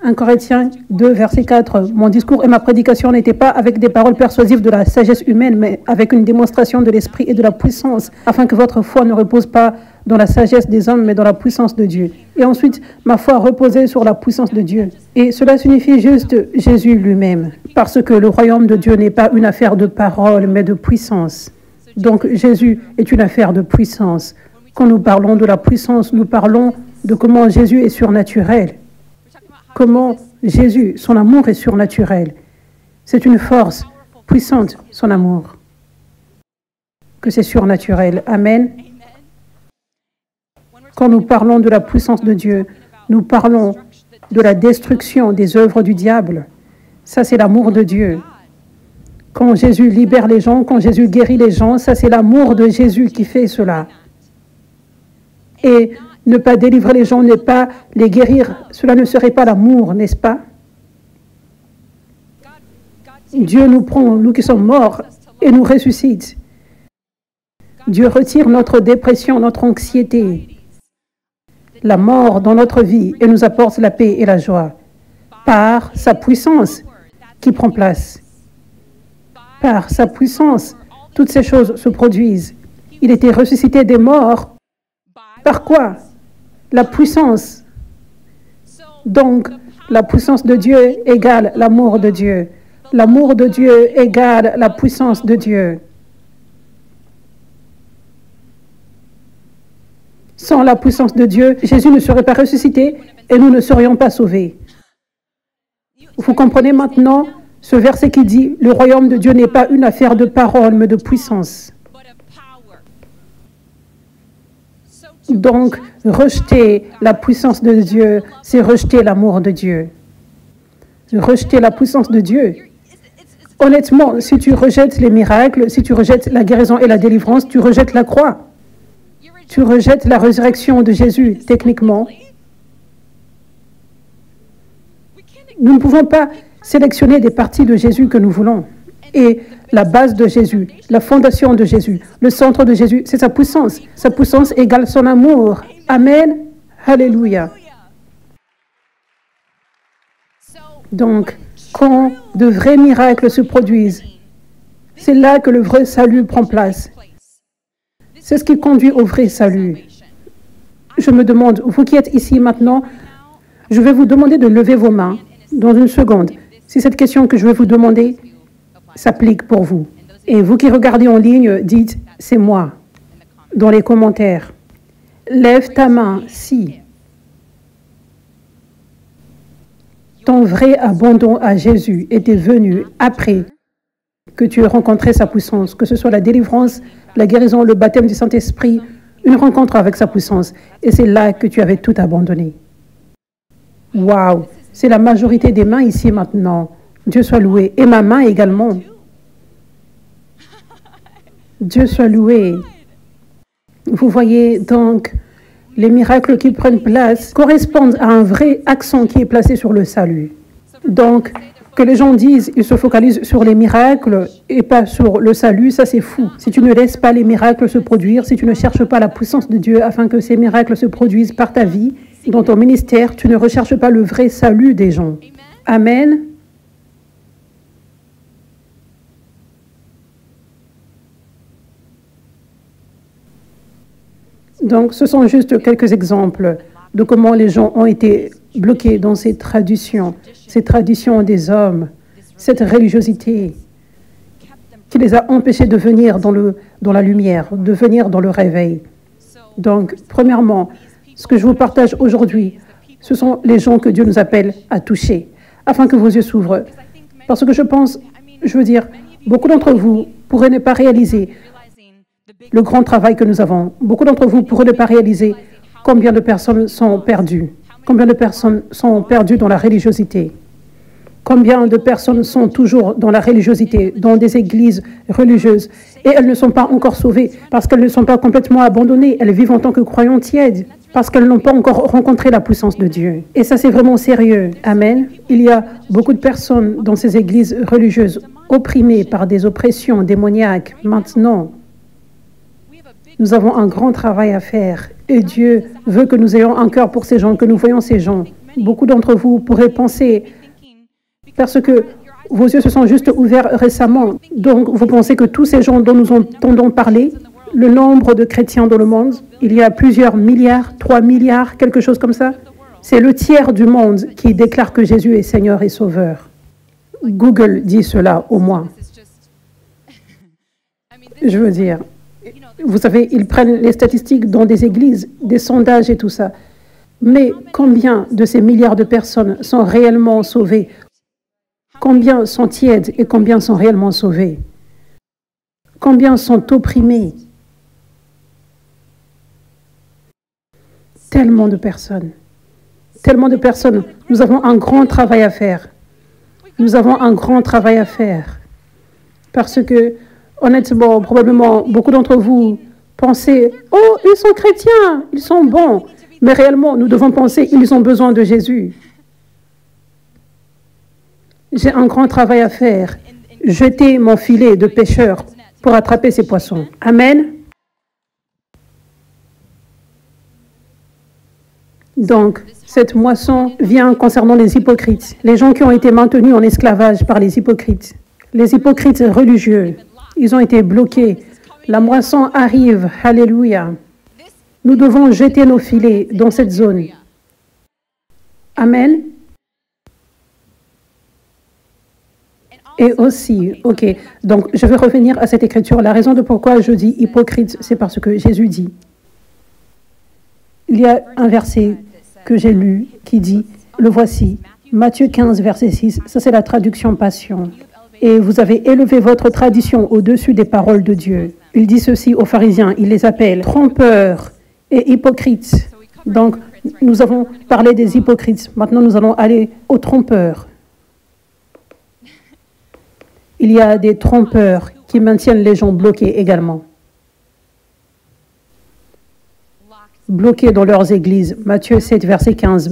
1 Corinthiens 2, verset 4. Mon discours et ma prédication n'étaient pas avec des paroles persuasives de la sagesse humaine, mais avec une démonstration de l'esprit et de la puissance, afin que votre foi ne repose pas dans la sagesse des hommes, mais dans la puissance de Dieu. Et ensuite, ma foi reposait sur la puissance de Dieu. Et cela signifie juste Jésus lui-même, parce que le royaume de Dieu n'est pas une affaire de parole, mais de puissance. Donc Jésus est une affaire de puissance. Quand nous parlons de la puissance, nous parlons de comment Jésus est surnaturel. Comment Jésus, son amour est surnaturel. C'est une force puissante, son amour. Que c'est surnaturel. Amen. Quand nous parlons de la puissance de Dieu, nous parlons de la destruction des œuvres du diable. Ça, c'est l'amour de Dieu. Quand Jésus libère les gens, quand Jésus guérit les gens, ça, c'est l'amour de Jésus qui fait cela. Et ne pas délivrer les gens, ne pas les guérir, cela ne serait pas l'amour, n'est-ce pas? Dieu nous prend, nous qui sommes morts, et nous ressuscite. Dieu retire notre dépression, notre anxiété, la mort dans notre vie et nous apporte la paix et la joie par sa puissance qui prend place. Par sa puissance, toutes ces choses se produisent. Il était ressuscité des morts. Par quoi? La puissance. Donc, la puissance de Dieu égale l'amour de Dieu. L'amour de Dieu égale la puissance de Dieu. Sans la puissance de Dieu, Jésus ne serait pas ressuscité et nous ne serions pas sauvés. Vous comprenez maintenant ce verset qui dit « Le royaume de Dieu n'est pas une affaire de parole, mais de puissance ». Donc, rejeter la puissance de Dieu, c'est rejeter l'amour de Dieu. Rejeter la puissance de Dieu. Honnêtement, si tu rejettes les miracles, si tu rejettes la guérison et la délivrance, tu rejettes la croix. Tu rejettes la résurrection de Jésus, techniquement. Nous ne pouvons pas sélectionner des parties de Jésus que nous voulons. Et la base de Jésus, la fondation de Jésus, le centre de Jésus, c'est sa puissance. Sa puissance égale son amour. Amen. Alléluia. Donc, quand de vrais miracles se produisent, c'est là que le vrai salut prend place. C'est ce qui conduit au vrai salut. Je me demande, vous qui êtes ici maintenant, je vais vous demander de lever vos mains dans une seconde. Si cette question que je vais vous demander s'applique pour vous. Et vous qui regardez en ligne, dites « c'est moi » dans les commentaires. Lève ta main si ton vrai abandon à Jésus était venu après que tu aies rencontré sa puissance, que ce soit la délivrance, la guérison, le baptême du Saint-Esprit, une rencontre avec sa puissance. Et c'est là que tu avais tout abandonné. Waouh! C'est la majorité des mains ici maintenant. Dieu soit loué. Et ma main également. Dieu soit loué. Vous voyez donc, les miracles qui prennent place correspondent à un vrai accent qui est placé sur le salut. Donc, que les gens disent, ils se focalisent sur les miracles et pas sur le salut, ça c'est fou. Si tu ne laisses pas les miracles se produire, si tu ne cherches pas la puissance de Dieu afin que ces miracles se produisent par ta vie, dans ton ministère, tu ne recherches pas le vrai salut des gens. Amen. Donc, ce sont juste quelques exemples de comment les gens ont été bloqués dans ces traditions des hommes, cette religiosité qui les a empêchés de venir dans la lumière, de venir dans le réveil. Donc, premièrement, ce que je vous partage aujourd'hui, ce sont les gens que Dieu nous appelle à toucher, afin que vos yeux s'ouvrent. Parce que je veux dire, beaucoup d'entre vous pourraient ne pas réaliser le grand travail que nous avons. Beaucoup d'entre vous pourraient ne pas réaliser combien de personnes sont perdues. Combien de personnes sont perdues dans la religiosité. Combien de personnes sont toujours dans la religiosité, dans des églises religieuses, et elles ne sont pas encore sauvées parce qu'elles ne sont pas complètement abandonnées. Elles vivent en tant que croyants tièdes parce qu'elles n'ont pas encore rencontré la puissance de Dieu. Et ça, c'est vraiment sérieux. Amen. Il y a beaucoup de personnes dans ces églises religieuses opprimées par des oppressions démoniaques. Maintenant, nous avons un grand travail à faire et Dieu veut que nous ayons un cœur pour ces gens, que nous voyons ces gens. Beaucoup d'entre vous pourraient penser, parce que vos yeux se sont juste ouverts récemment, donc vous pensez que tous ces gens dont nous entendons parler, le nombre de chrétiens dans le monde. Il y a plusieurs milliards, 3 milliards, quelque chose comme ça. C'est le tiers du monde qui déclare que Jésus est Seigneur et Sauveur. Google dit cela au moins. Je veux dire, vous savez, ils prennent les statistiques dans des églises, des sondages et tout ça. Mais combien de ces milliards de personnes sont réellement sauvées? Combien sont tièdes et combien sont réellement sauvés? Combien sont opprimés? Tellement de personnes. Tellement de personnes. Nous avons un grand travail à faire. Nous avons un grand travail à faire. Parce que, honnêtement, probablement, beaucoup d'entre vous pensez, « Oh, ils sont chrétiens, ils sont bons. » Mais réellement, nous devons penser, ils ont besoin de Jésus. J'ai un grand travail à faire. Jeter mon filet de pêcheur pour attraper ces poissons. Amen. Donc, cette moisson vient concernant les hypocrites, les gens qui ont été maintenus en esclavage par les hypocrites religieux. Ils ont été bloqués. La moisson arrive. Alléluia. Nous devons jeter nos filets dans cette zone. Amen. Et aussi, ok, donc je vais revenir à cette écriture. La raison de pourquoi je dis hypocrite, c'est parce que Jésus dit, il y a un verset que j'ai lu qui dit, le voici, Matthieu 15, verset 6, ça c'est la traduction Passion. Et vous avez élevé votre tradition au-dessus des paroles de Dieu. Il dit ceci aux pharisiens, il les appelle trompeurs et hypocrites. Donc, nous avons parlé des hypocrites. Maintenant, nous allons aller aux trompeurs. Il y a des trompeurs qui maintiennent les gens bloqués également. Bloqués dans leurs églises. Matthieu 7, verset 15.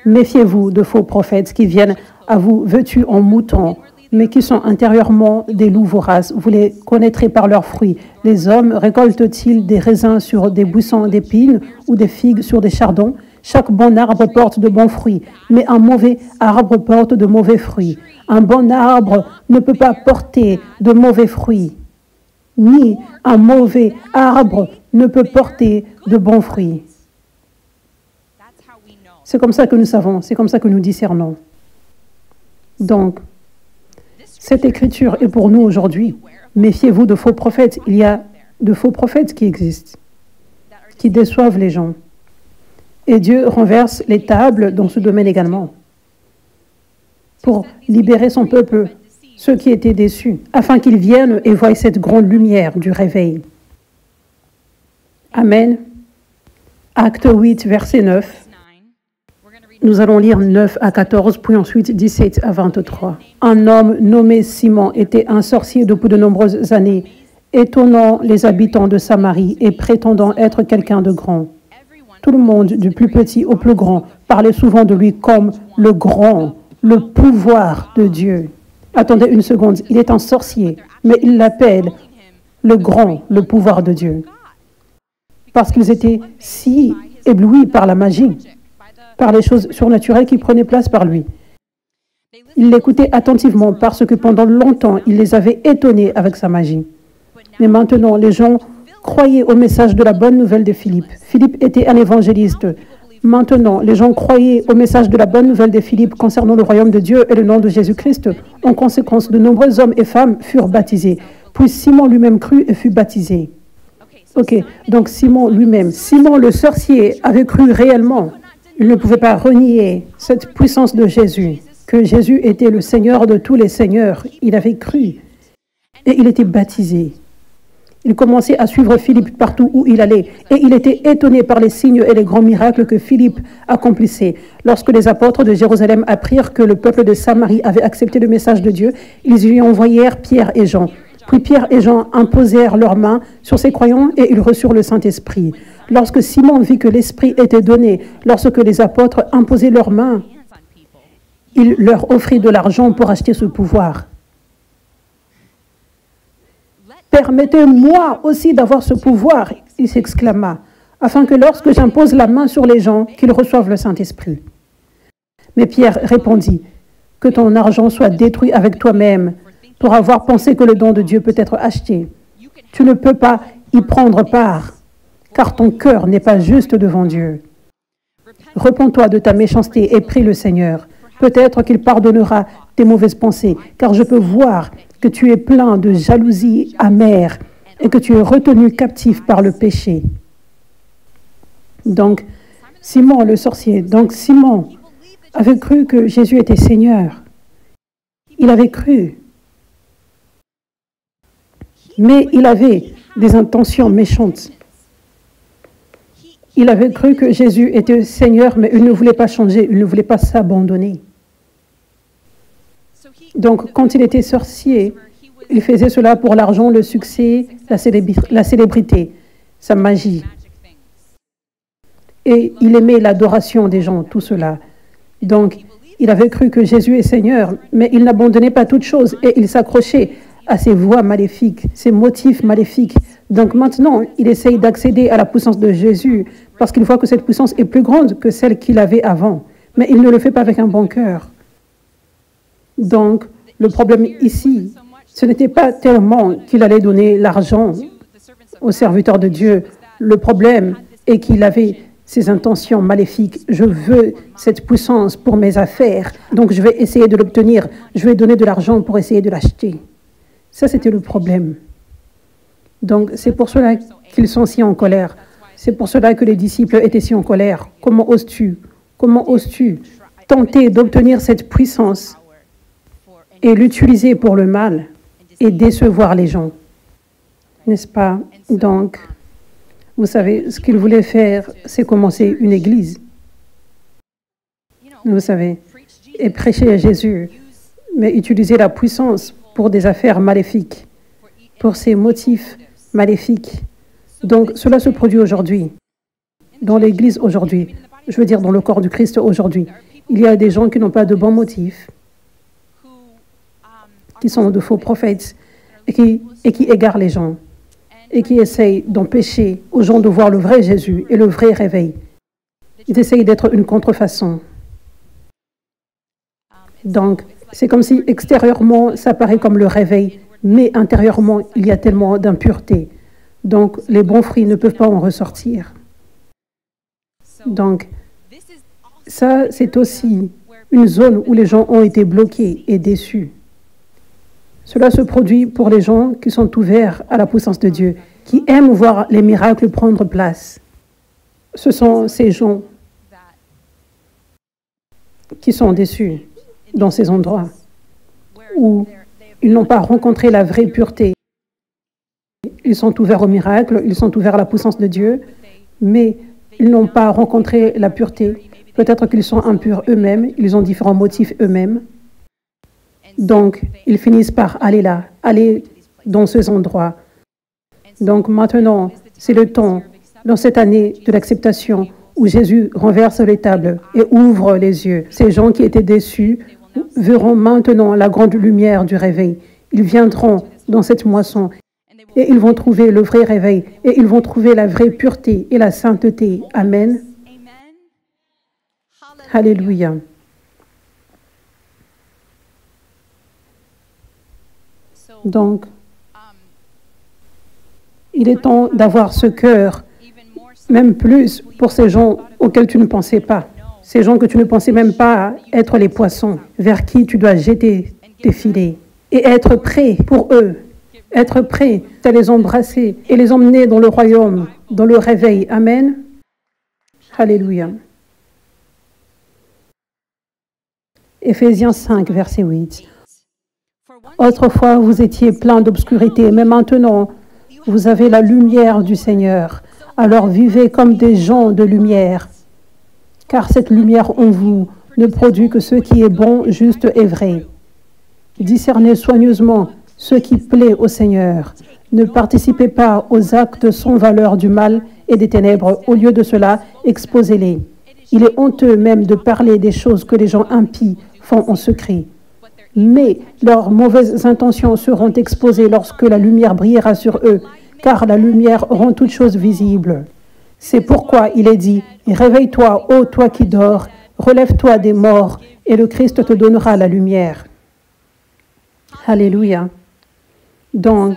Méfiez-vous de faux prophètes qui viennent à vous vêtus en moutons, mais qui sont intérieurement des loups voraces. Vous les connaîtrez par leurs fruits. Les hommes récoltent-ils des raisins sur des buissons d'épines ou des figues sur des chardons? Chaque bon arbre porte de bons fruits, mais un mauvais arbre porte de mauvais fruits. Un bon arbre ne peut pas porter de mauvais fruits, ni un mauvais arbre ne peut porter de bons fruits. C'est comme ça que nous savons, c'est comme ça que nous discernons. Donc, cette écriture est pour nous aujourd'hui. Méfiez-vous de faux prophètes. Il y a de faux prophètes qui existent, qui déçoivent les gens. Et Dieu renverse les tables dans ce domaine également, pour libérer son peuple, ceux qui étaient déçus, afin qu'ils viennent et voient cette grande lumière du réveil. Amen. Acte 8, verset 9. Nous allons lire 9 à 14, puis ensuite 17 à 23. Un homme nommé Simon était un sorcier depuis de nombreuses années, étonnant les habitants de Samarie et prétendant être quelqu'un de grand. Tout le monde, du plus petit au plus grand, parlait souvent de lui comme le grand, le pouvoir de Dieu. Attendez une seconde, il est un sorcier, mais il l'appelle le grand, le pouvoir de Dieu. Parce qu'ils étaient si éblouis par la magie, par les choses surnaturelles qui prenaient place par lui. Ils l'écoutaient attentivement parce que pendant longtemps, il les avait étonnés avec sa magie. Mais maintenant, les gens croyaient au message de la bonne nouvelle de Philippe. Philippe était un évangéliste. Maintenant, les gens croyaient au message de la bonne nouvelle de Philippe concernant le royaume de Dieu et le nom de Jésus-Christ. En conséquence, de nombreux hommes et femmes furent baptisés. Puis Simon lui-même crut et fut baptisé. Ok, donc Simon lui-même, Simon le sorcier avait cru réellement. Il ne pouvait pas renier cette puissance de Jésus, que Jésus était le Seigneur de tous les seigneurs. Il avait cru et il était baptisé. Il commençait à suivre Philippe partout où il allait et il était étonné par les signes et les grands miracles que Philippe accomplissait. Lorsque les apôtres de Jérusalem apprirent que le peuple de Samarie avait accepté le message de Dieu, ils y envoyèrent Pierre et Jean. Puis Pierre et Jean imposèrent leurs mains sur ces croyants et ils reçurent le Saint-Esprit. Lorsque Simon vit que l'Esprit était donné, lorsque les apôtres imposaient leurs mains, il leur offrit de l'argent pour acheter ce pouvoir. « Permettez-moi aussi d'avoir ce pouvoir », il s'exclama, « afin que lorsque j'impose la main sur les gens, qu'ils reçoivent le Saint-Esprit. » Mais Pierre répondit, « Que ton argent soit détruit avec toi-même, pour avoir pensé que le don de Dieu peut être acheté. Tu ne peux pas y prendre part, car ton cœur n'est pas juste devant Dieu. Repens-toi de ta méchanceté et prie le Seigneur. Peut-être qu'il pardonnera tes mauvaises pensées, car je peux voir que tu es plein de jalousie amère et que tu es retenu captif par le péché. Donc, Simon le sorcier, Simon avait cru que Jésus était Seigneur. Il avait cru. Mais il avait des intentions méchantes. Il avait cru que Jésus était Seigneur, mais il ne voulait pas changer, il ne voulait pas s'abandonner. Donc, quand il était sorcier, il faisait cela pour l'argent, le succès, la célébrité, sa magie. Et il aimait l'adoration des gens, tout cela. Donc, il avait cru que Jésus est Seigneur, mais il n'abandonnait pas toute chose et il s'accrochait à ses voies maléfiques, ses motifs maléfiques. Donc maintenant, il essaye d'accéder à la puissance de Jésus parce qu'il voit que cette puissance est plus grande que celle qu'il avait avant. Mais il ne le fait pas avec un bon cœur. Donc, le problème ici, ce n'était pas tellement qu'il allait donner l'argent aux serviteurs de Dieu. Le problème est qu'il avait ses intentions maléfiques. Je veux cette puissance pour mes affaires, donc je vais essayer de l'obtenir. Je vais donner de l'argent pour essayer de l'acheter. Ça, c'était le problème. Donc, c'est pour cela qu'ils sont si en colère. C'est pour cela que les disciples étaient si en colère. Comment oses-tu tenter d'obtenir cette puissance et l'utiliser pour le mal et décevoir les gens? N'est-ce pas? Donc, vous savez, ce qu'ils voulaient faire, c'est commencer une église. Vous savez, et prêcher à Jésus, mais utiliser la puissance pour des affaires maléfiques, pour ses motifs maléfiques. Donc, cela se produit aujourd'hui, dans l'Église aujourd'hui, je veux dire dans le corps du Christ aujourd'hui. Il y a des gens qui n'ont pas de bons motifs, qui sont de faux prophètes et qui égarent les gens et qui essayent d'empêcher aux gens de voir le vrai Jésus et le vrai réveil. Ils essayent d'être une contrefaçon. Donc, c'est comme si extérieurement, ça paraît comme le réveil, mais intérieurement, il y a tellement d'impureté. Donc, les bons fruits ne peuvent pas en ressortir. Donc, ça, c'est aussi une zone où les gens ont été bloqués et déçus. Cela se produit pour les gens qui sont ouverts à la puissance de Dieu, qui aiment voir les miracles prendre place. Ce sont ces gens qui sont déçus dans ces endroits où ils n'ont pas rencontré la vraie pureté. Ils sont ouverts au miracle, ils sont ouverts à la puissance de Dieu, mais ils n'ont pas rencontré la pureté. Peut-être qu'ils sont impurs eux-mêmes, ils ont différents motifs eux-mêmes. Donc, ils finissent par aller là, aller dans ces endroits. Donc maintenant, c'est le temps, dans cette année de l'acceptation, où Jésus renverse les tables et ouvre les yeux. Ces gens qui étaient déçus verront maintenant la grande lumière du réveil. Ils viendront dans cette moisson et ils vont trouver le vrai réveil et ils vont trouver la vraie pureté et la sainteté. Amen. Alléluia. Donc, il est temps d'avoir ce cœur, même plus pour ces gens auxquels tu ne pensais pas. Ces gens que tu ne pensais même pas être les poissons, vers qui tu dois jeter tes filets. Et être prêt pour eux, être prêt à les embrasser et les emmener dans le royaume, dans le réveil. Amen. Alléluia. Éphésiens 5, verset 8. Autrefois, vous étiez plein d'obscurité, mais maintenant, vous avez la lumière du Seigneur. Alors vivez comme des gens de lumière, car cette lumière en vous ne produit que ce qui est bon, juste et vrai. Discernez soigneusement ce qui plaît au Seigneur. Ne participez pas aux actes sans valeur du mal et des ténèbres. Au lieu de cela, exposez-les. Il est honteux même de parler des choses que les gens impies font en secret. Mais leurs mauvaises intentions seront exposées lorsque la lumière brillera sur eux, car la lumière rend toutes choses visibles. C'est pourquoi il est dit, « Réveille-toi, ô toi qui dors, relève-toi des morts, et le Christ te donnera la lumière. » Alléluia. Donc,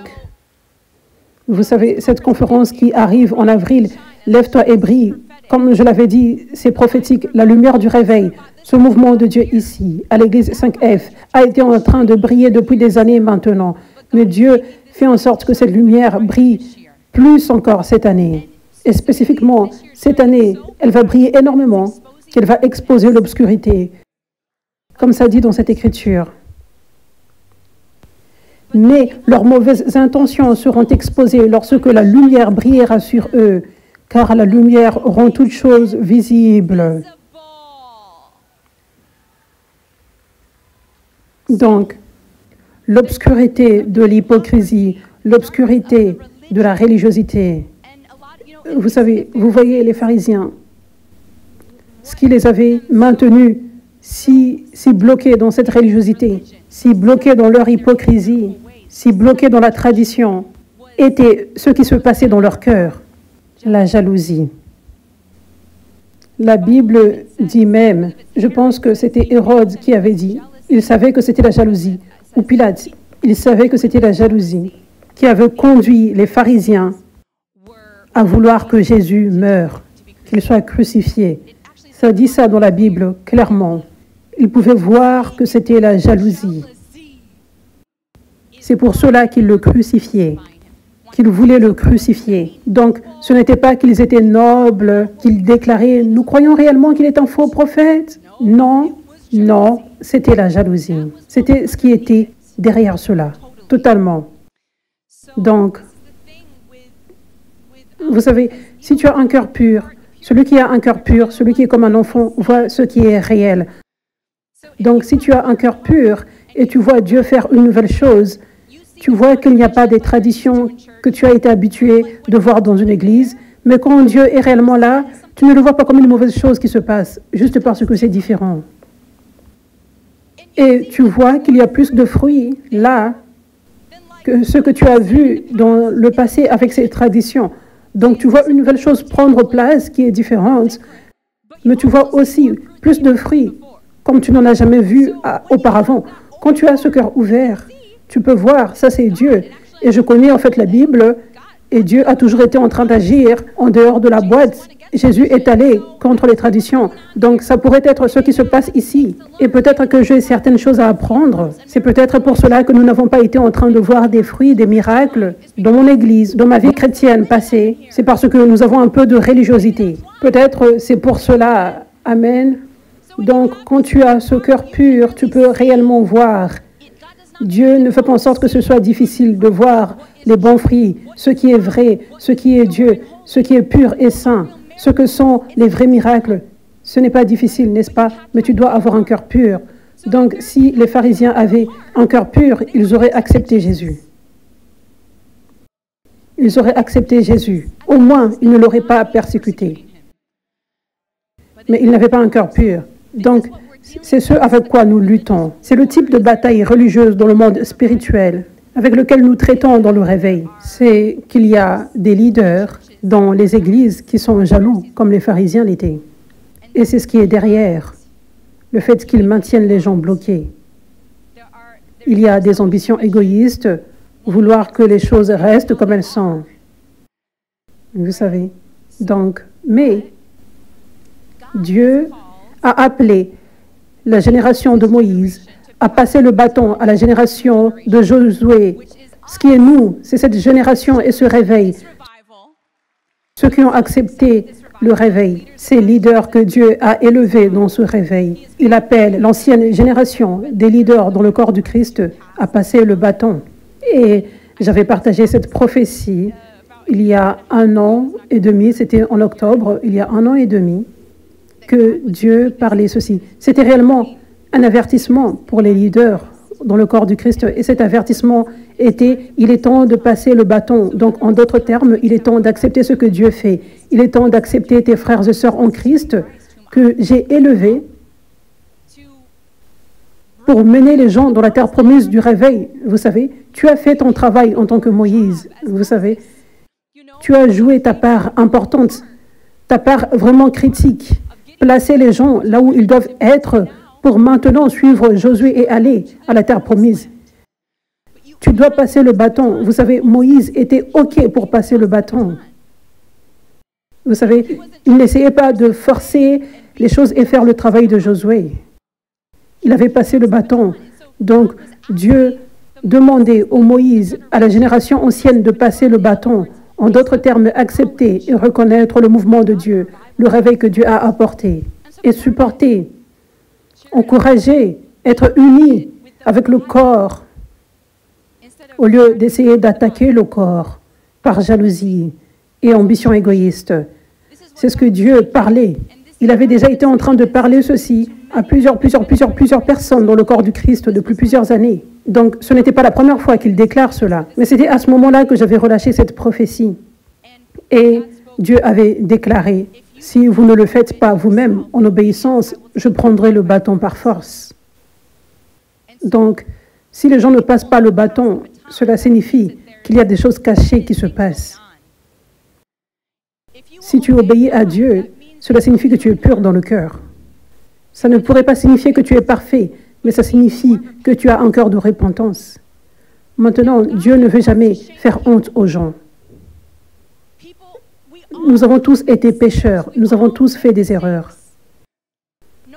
Vous savez, cette conférence qui arrive en avril, Lève-toi et brille. Comme je l'avais dit, c'est prophétique. La lumière du réveil, ce mouvement de Dieu ici, à l'église 5F, a été en train de briller depuis des années maintenant. Mais Dieu fait en sorte que cette lumière brille plus encore cette année. Et spécifiquement, cette année, elle va briller énormément, qu'elle va exposer l'obscurité, comme ça dit dans cette écriture. Mais leurs mauvaises intentions seront exposées lorsque la lumière brillera sur eux, car la lumière rend toutes choses visibles. Donc, l'obscurité de l'hypocrisie, l'obscurité de la religiosité. Vous savez, vous voyez les pharisiens, ce qui les avait maintenus si bloqués dans cette religiosité, si bloqués dans leur hypocrisie, si bloqués dans la tradition, était ce qui se passait dans leur cœur, la jalousie. La Bible dit même, je pense que c'était Hérode qui avait dit, il savait que c'était la jalousie, ou Pilate, il savait que c'était la jalousie qui avait conduit les pharisiens à vouloir que Jésus meure, qu'il soit crucifié. Ça dit ça dans la Bible, clairement. Ils pouvaient voir que c'était la jalousie. C'est pour cela qu'ils le crucifiaient, qu'ils voulaient le crucifier. Donc, ce n'était pas qu'ils étaient nobles, qu'ils déclaraient « Nous croyons réellement qu'il est un faux prophète ». Non, non, c'était la jalousie. C'était ce qui était derrière cela, totalement. Donc, vous savez, si tu as un cœur pur, celui qui a un cœur pur, celui qui est comme un enfant, voit ce qui est réel. Donc, si tu as un cœur pur et tu vois Dieu faire une nouvelle chose, tu vois qu'il n'y a pas des traditions que tu as été habitué de voir dans une église, mais quand Dieu est réellement là, tu ne le vois pas comme une mauvaise chose qui se passe, juste parce que c'est différent. Et tu vois qu'il y a plus de fruits là que ce que tu as vu dans le passé avec ces traditions. Donc, tu vois une nouvelle chose prendre place qui est différente, mais tu vois aussi plus de fruits, comme tu n'en as jamais vu auparavant. Quand tu as ce cœur ouvert, tu peux voir, ça c'est Dieu. Et je connais en fait la Bible, et Dieu a toujours été en train d'agir en dehors de la boîte. Jésus est allé contre les traditions. Donc, ça pourrait être ce qui se passe ici. Et peut-être que j'ai certaines choses à apprendre. C'est peut-être pour cela que nous n'avons pas été en train de voir des fruits, des miracles dans mon église, dans ma vie chrétienne passée. C'est parce que nous avons un peu de religiosité. Peut-être c'est pour cela. Amen. Donc, quand tu as ce cœur pur, tu peux réellement voir. Dieu ne fait pas en sorte que ce soit difficile de voir les bons fruits, ce qui est vrai, ce qui est Dieu, ce qui est pur et saint, ce que sont les vrais miracles. Ce n'est pas difficile, n'est-ce pas? Mais tu dois avoir un cœur pur. Donc, si les pharisiens avaient un cœur pur, ils auraient accepté Jésus. Ils auraient accepté Jésus. Au moins, ils ne l'auraient pas persécuté. Mais ils n'avaient pas un cœur pur. Donc, c'est ce avec quoi nous luttons. C'est le type de bataille religieuse dans le monde spirituel avec lequel nous traitons dans le réveil. C'est qu'il y a des leaders dans les églises qui sont jaloux, comme les pharisiens l'étaient. Et c'est ce qui est derrière, le fait qu'ils maintiennent les gens bloqués. Il y a des ambitions égoïstes, vouloir que les choses restent comme elles sont. Vous savez. Donc, mais Dieu a appelé la génération de Moïse à passer le bâton à la génération de Josué. Ce qui est nous, c'est cette génération et ce réveil. Ceux qui ont accepté le réveil, ces leaders que Dieu a élevés dans ce réveil. Il appelle l'ancienne génération des leaders dans le corps du Christ à passer le bâton. Et j'avais partagé cette prophétie il y a 1 an et demi, c'était en octobre, il y a 1 an et demi, que Dieu parlait ceci. C'était réellement un avertissement pour les leaders dans le corps du Christ. Et cet avertissement était, il est temps de passer le bâton. Donc, en d'autres termes, il est temps d'accepter ce que Dieu fait. Il est temps d'accepter tes frères et sœurs en Christ que j'ai élevés pour mener les gens dans la terre promise du réveil. Vous savez, tu as fait ton travail en tant que Moïse. Vous savez, tu as joué ta part importante, ta part vraiment critique. Placer les gens là où ils doivent être pour maintenant suivre Josué et aller à la terre promise. Tu dois passer le bâton. Vous savez, Moïse était OK pour passer le bâton. Vous savez, il n'essayait pas de forcer les choses et faire le travail de Josué. Il avait passé le bâton. Donc, Dieu demandait au Moïse, à la génération ancienne, de passer le bâton. En d'autres termes, accepter et reconnaître le mouvement de Dieu, le réveil que Dieu a apporté, et supporter, encourager, être unis avec le corps, au lieu d'essayer d'attaquer le corps par jalousie et ambition égoïste. C'est ce que Dieu parlait. Il avait déjà été en train de parler ceci à plusieurs personnes dans le corps du Christ depuis plusieurs années. Donc, ce n'était pas la première fois qu'il déclare cela. Mais c'était à ce moment-là que j'avais relâché cette prophétie. Et Dieu avait déclaré, « Si vous ne le faites pas vous-même en obéissance, je prendrai le bâton par force. » Donc, si les gens ne passent pas le bâton, cela signifie qu'il y a des choses cachées qui se passent. Si tu obéis à Dieu, cela signifie que tu es pur dans le cœur. Ça ne pourrait pas signifier que tu es parfait, mais ça signifie que tu as un cœur de repentance. Maintenant, Dieu ne veut jamais faire honte aux gens. Nous avons tous été pécheurs, nous avons tous fait des erreurs.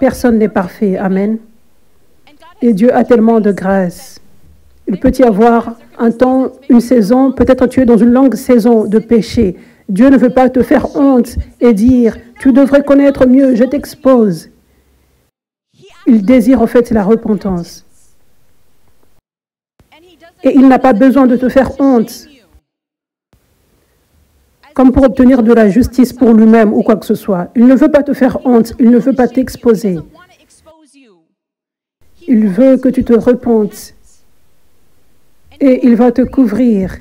Personne n'est parfait, amen. Et Dieu a tellement de grâce. Il peut y avoir un temps, une saison, peut-être tu es dans une longue saison de péché. Dieu ne veut pas te faire honte et dire, tu devrais connaître mieux, je t'expose. Il désire en fait la repentance. Et il n'a pas besoin de te faire honte, comme pour obtenir de la justice pour lui-même ou quoi que ce soit. Il ne veut pas te faire honte, il ne veut pas t'exposer. Il veut que tu te repentes. Et il va te couvrir.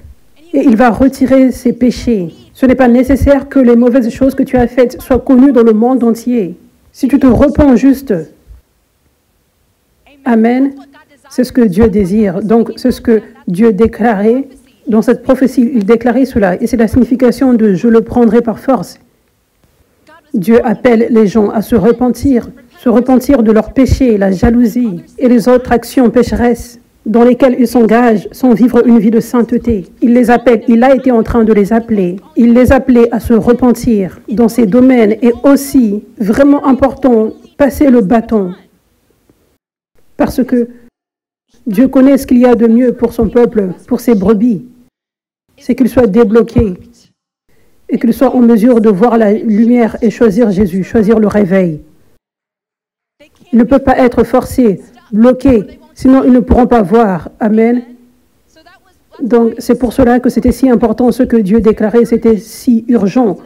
Et il va retirer ses péchés. Ce n'est pas nécessaire que les mauvaises choses que tu as faites soient connues dans le monde entier. Si tu te repens juste, amen, c'est ce que Dieu désire. Donc, c'est ce que Dieu déclarait. Dans cette prophétie, il déclarait cela. Et c'est la signification de « je le prendrai par force ». Dieu appelle les gens à se repentir de leurs péchés, la jalousie et les autres actions pécheresses dans lesquelles ils s'engagent sans vivre une vie de sainteté. Il les appelle, il a été en train de les appeler. Il les appelait à se repentir dans ces domaines et aussi, vraiment important, passer le bâton. Parce que Dieu connaît ce qu'il y a de mieux pour son peuple, pour ses brebis. C'est qu'il soit débloqué et qu'il soit en mesure de voir la lumière et choisir Jésus, choisir le réveil. Ils ne peuvent pas être forcés, bloqués, sinon ils ne pourront pas voir. Amen. Donc c'est pour cela que c'était si important ce que Dieu déclarait, c'était si urgent.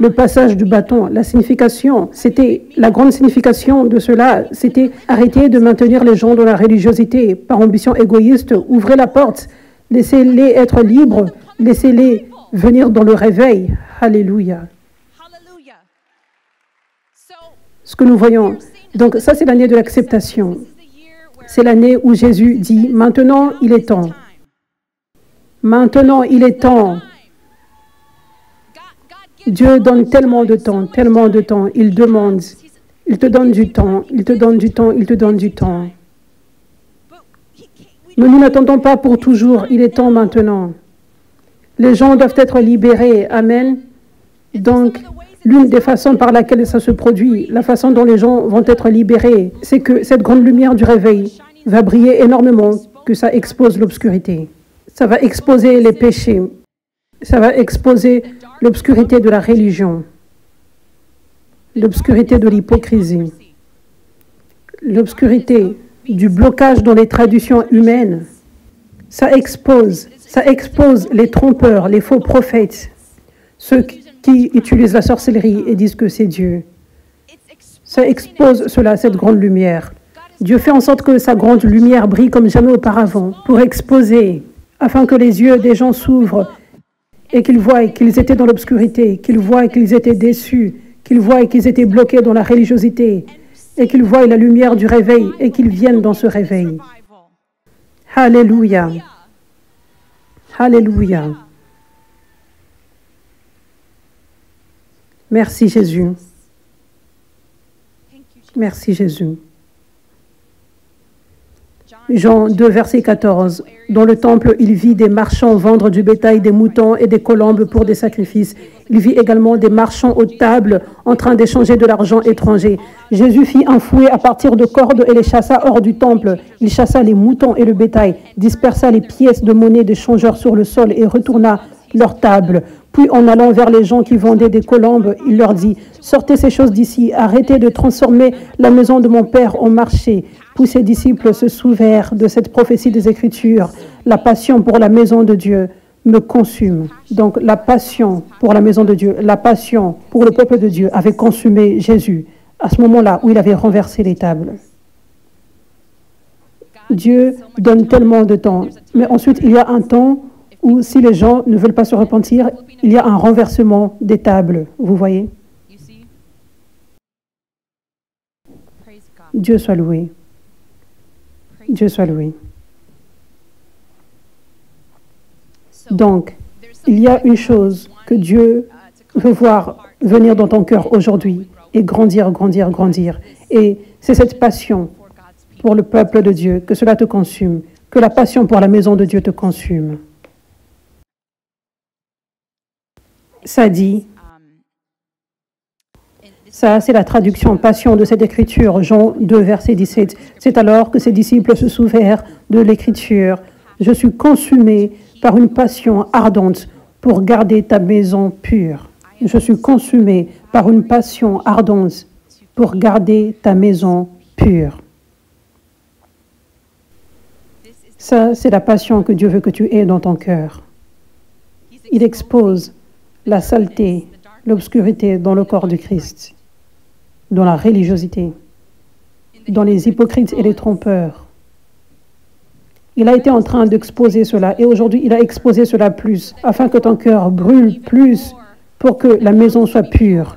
Le passage du bâton, la signification, c'était la grande signification de cela, c'était arrêter de maintenir les gens dans la religiosité par ambition égoïste, ouvrez la porte, laissez-les être libres, laissez-les venir dans le réveil. Alléluia. Ce que nous voyons, donc ça c'est l'année de l'acceptation. C'est l'année où Jésus dit, maintenant il est temps. Maintenant il est temps. Dieu donne tellement de temps, tellement de temps. Il demande, il te donne du temps, il te donne du temps, il te donne du temps. Mais nous n'attendons pas pour toujours, il est temps maintenant. Les gens doivent être libérés, amen. Donc, l'une des façons par laquelle ça se produit, la façon dont les gens vont être libérés, c'est que cette grande lumière du réveil va briller énormément, que ça expose l'obscurité. Ça va exposer les péchés. Ça va exposer l'obscurité de la religion, l'obscurité de l'hypocrisie, l'obscurité du blocage dans les traditions humaines. Ça expose les trompeurs, les faux prophètes, ceux qui utilisent la sorcellerie et disent que c'est Dieu. Ça expose cela, cette grande lumière. Dieu fait en sorte que sa grande lumière brille comme jamais auparavant pour exposer, afin que les yeux des gens s'ouvrent et qu'ils voient qu'ils étaient dans l'obscurité, qu'ils voient qu'ils étaient déçus, qu'ils voient qu'ils étaient bloqués dans la religiosité, et qu'ils voient la lumière du réveil et qu'ils viennent dans ce réveil. Alléluia. Alléluia. Merci Jésus. Merci Jésus. Jean 2, verset 14. Dans le temple, il vit des marchands vendre du bétail, des moutons et des colombes pour des sacrifices. Il vit également des marchands aux tables en train d'échanger de l'argent étranger. Jésus fit un fouet à partir de cordes et les chassa hors du temple. Il chassa les moutons et le bétail, dispersa les pièces de monnaie des changeurs sur le sol et retourna leur table. Puis, en allant vers les gens qui vendaient des colombes, il leur dit « Sortez ces choses d'ici, arrêtez de transformer la maison de mon Père en marché. » Puis ses disciples se souvinrent de cette prophétie des Écritures. La passion pour la maison de Dieu me consume. Donc, la passion pour la maison de Dieu, la passion pour le peuple de Dieu avait consumé Jésus à ce moment-là où il avait renversé les tables. Dieu donne tellement de temps. Mais ensuite, il y a un temps où si les gens ne veulent pas se repentir, il y a un renversement des tables. Vous voyez? Dieu soit loué. Dieu soit loué. Donc, il y a une chose que Dieu veut voir venir dans ton cœur aujourd'hui et grandir, grandir, grandir. Et c'est cette passion pour le peuple de Dieu, que cela te consume, que la passion pour la maison de Dieu te consume. Ça dit, ça c'est la traduction passion de cette écriture, Jean 2, verset 17. C'est alors que ses disciples se souvinrent de l'écriture. Je suis consumé par une passion ardente pour garder ta maison pure. Je suis consumé par une passion ardente pour garder ta maison pure. Ça, c'est la passion que Dieu veut que tu aies dans ton cœur. Il expose la saleté, l'obscurité dans le corps du Christ, dans la religiosité, dans les hypocrites et les trompeurs. Il a été en train d'exposer cela et aujourd'hui il a exposé cela plus, afin que ton cœur brûle plus pour que la maison soit pure.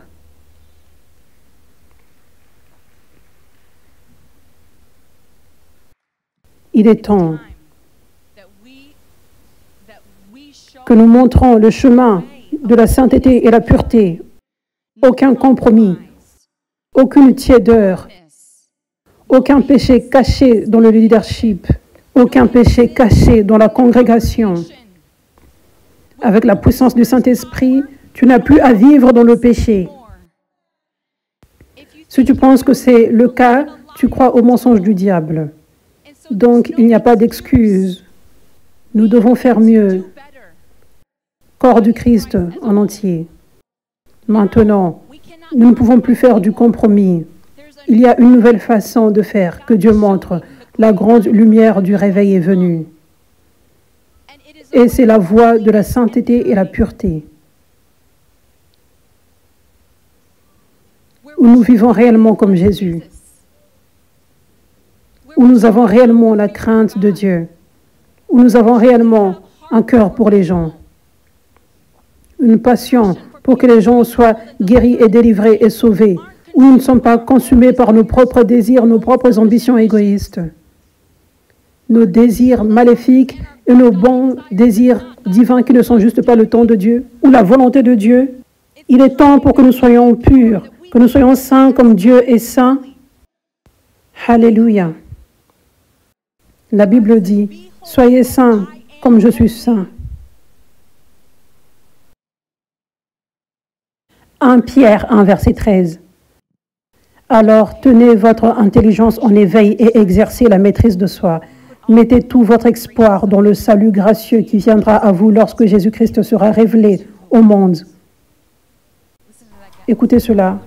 Il est temps que nous montrons le chemin de la sainteté et la pureté. Aucun compromis, aucune tiédeur, aucun péché caché dans le leadership, aucun péché caché dans la congrégation. Avec la puissance du Saint-Esprit, tu n'as plus à vivre dans le péché. Si tu penses que c'est le cas, tu crois au mensonge du diable. Donc, il n'y a pas d'excuse. Nous devons faire mieux. Corps du Christ en entier. Maintenant, nous ne pouvons plus faire du compromis. Il y a une nouvelle façon de faire que Dieu montre. La grande lumière du réveil est venue. Et c'est la voie de la sainteté et la pureté. Où nous vivons réellement comme Jésus. Où nous avons réellement la crainte de Dieu. Où nous avons réellement un cœur pour les gens. Une passion pour que les gens soient guéris et délivrés et sauvés, où nous ne sommes pas consumés par nos propres désirs, nos propres ambitions égoïstes, nos désirs maléfiques et nos bons désirs divins qui ne sont juste pas le temps de Dieu ou la volonté de Dieu. Il est temps pour que nous soyons purs, que nous soyons saints comme Dieu est saint. Alléluia. La Bible dit, « Soyez saints comme je suis saint ». 1 Pierre 1, verset 13. Alors, tenez votre intelligence en éveil et exercez la maîtrise de soi. Mettez tout votre espoir dans le salut gracieux qui viendra à vous lorsque Jésus-Christ sera révélé au monde. Écoutez cela.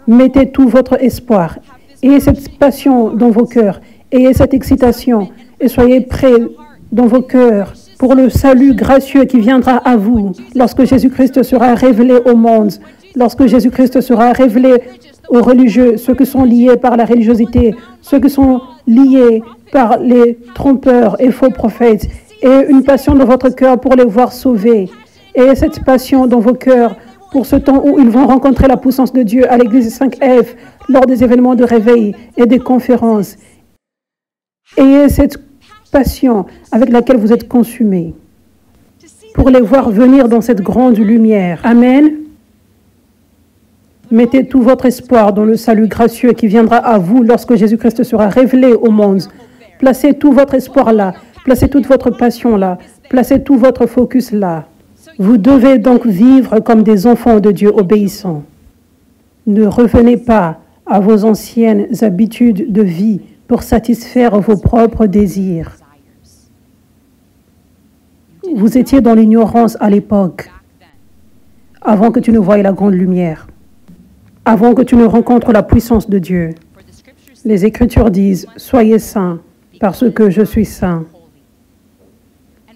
Mettez tout votre espoir. Ayez cette passion dans vos cœurs. Ayez cette excitation. Et soyez prêts dans vos cœurs pour le salut gracieux qui viendra à vous lorsque Jésus-Christ sera révélé au monde. Lorsque Jésus-Christ sera révélé aux religieux, ceux qui sont liés par la religiosité, ceux qui sont liés par les trompeurs et faux prophètes, et une passion dans votre cœur pour les voir sauvés, et cette passion dans vos cœurs pour ce temps où ils vont rencontrer la puissance de Dieu à l'église 5F, lors des événements de réveil et des conférences. Ayez cette passion avec laquelle vous êtes consumés, pour les voir venir dans cette grande lumière. Amen. Mettez tout votre espoir dans le salut gracieux qui viendra à vous lorsque Jésus-Christ sera révélé au monde. Placez tout votre espoir là. Placez toute votre passion là. Placez tout votre focus là. Vous devez donc vivre comme des enfants de Dieu obéissants. Ne revenez pas à vos anciennes habitudes de vie pour satisfaire vos propres désirs. Vous étiez dans l'ignorance à l'époque, avant que tu ne voies la grande lumière, avant que tu ne rencontres la puissance de Dieu. Les Écritures disent, « Soyez saints, parce que je suis saint. »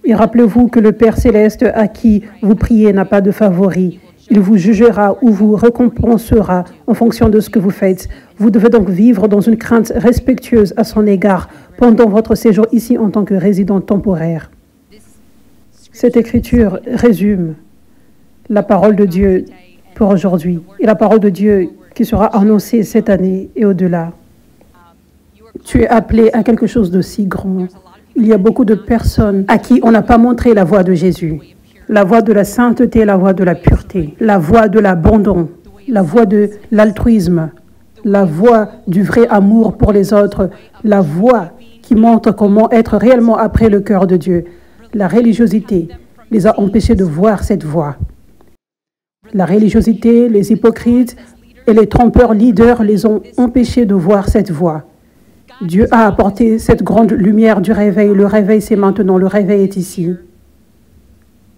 Et rappelez-vous que le Père céleste à qui vous priez n'a pas de favori. Il vous jugera ou vous récompensera en fonction de ce que vous faites. Vous devez donc vivre dans une crainte respectueuse à son égard pendant votre séjour ici en tant que résident temporaire. Cette écriture résume la parole de Dieu pour aujourd'hui et la parole de Dieu qui sera annoncée cette année et au-delà. Tu es appelé à quelque chose de si grand. Il y a beaucoup de personnes à qui on n'a pas montré la voie de Jésus. La voie de la sainteté, la voie de la pureté, la voie de l'abandon, la voie de l'altruisme, la voie du vrai amour pour les autres, la voie qui montre comment être réellement après le cœur de Dieu. La religiosité les a empêchés de voir cette voie. La religiosité, les hypocrites et les trompeurs leaders les ont empêchés de voir cette voie. Dieu a apporté cette grande lumière du réveil. Le réveil, c'est maintenant. Le réveil est ici.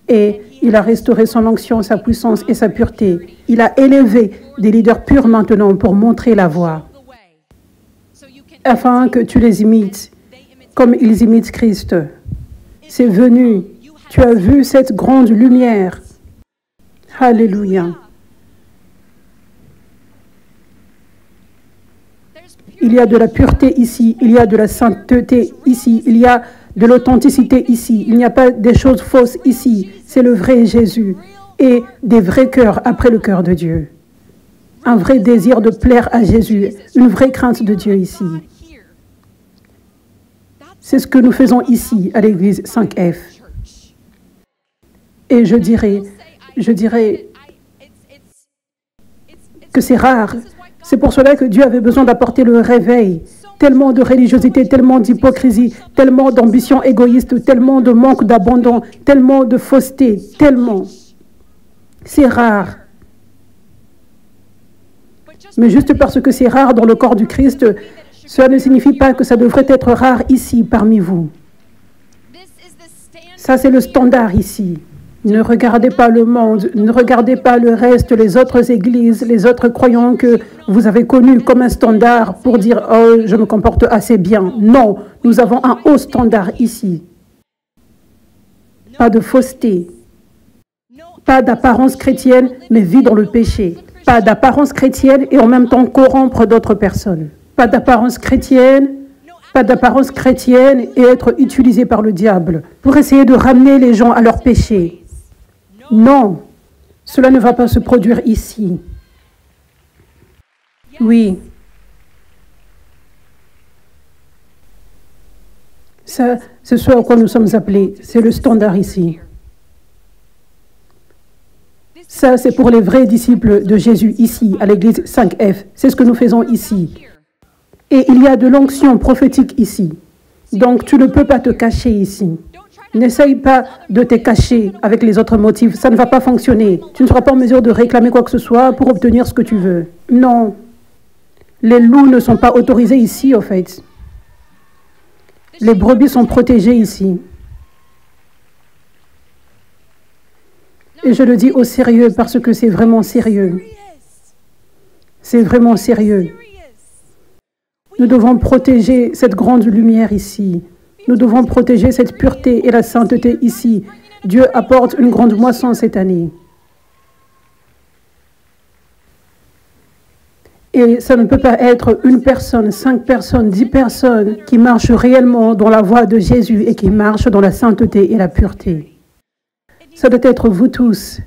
Et il a restauré son onction, sa puissance et sa pureté. Il a élevé des leaders purs maintenant pour montrer la voie, afin que tu les imites comme ils imitent Christ. C'est venu. Tu as vu cette grande lumière. Alléluia. Il y a de la pureté ici, il y a de la sainteté ici, il y a de l'authenticité ici, il n'y a pas des choses fausses ici. C'est le vrai Jésus et des vrais cœurs après le cœur de Dieu. Un vrai désir de plaire à Jésus, une vraie crainte de Dieu ici. C'est ce que nous faisons ici à l'église 5F. Et je dirais que c'est rare. C'est pour cela que Dieu avait besoin d'apporter le réveil. Tellement de religiosité, tellement d'hypocrisie, tellement d'ambition égoïste, tellement de manque d'abandon, tellement de fausseté, tellement. C'est rare. Mais juste parce que c'est rare dans le corps du Christ, cela ne signifie pas que ça devrait être rare ici, parmi vous. Ça, c'est le standard ici. Ne regardez pas le monde, ne regardez pas le reste, les autres églises, les autres croyants que vous avez connus comme un standard pour dire « Oh, je me comporte assez bien ». Non, nous avons un haut standard ici. Pas de fausseté, pas d'apparence chrétienne, mais vie dans le péché. Pas d'apparence chrétienne et en même temps corrompre d'autres personnes. Pas d'apparence chrétienne et être utilisé par le diable pour essayer de ramener les gens à leur péché. Non, cela ne va pas se produire ici. Oui. Ça, c'est ce à quoi nous sommes appelés. C'est le standard ici. Ça, c'est pour les vrais disciples de Jésus ici, à l'église 5F. C'est ce que nous faisons ici. Et il y a de l'onction prophétique ici. Donc, tu ne peux pas te cacher ici. N'essaye pas de te cacher avec les autres motifs. Ça ne va pas fonctionner. Tu ne seras pas en mesure de réclamer quoi que ce soit pour obtenir ce que tu veux. Non. Les loups ne sont pas autorisés ici, au fait. Les brebis sont protégées ici. Et je le dis au sérieux parce que c'est vraiment sérieux. C'est vraiment sérieux. Nous devons protéger cette grande lumière ici. Nous devons protéger cette pureté et la sainteté ici. Dieu apporte une grande moisson cette année. Et ça ne peut pas être une personne, 5 personnes, 10 personnes qui marchent réellement dans la voie de Jésus et qui marchent dans la sainteté et la pureté. Ça doit être vous tous.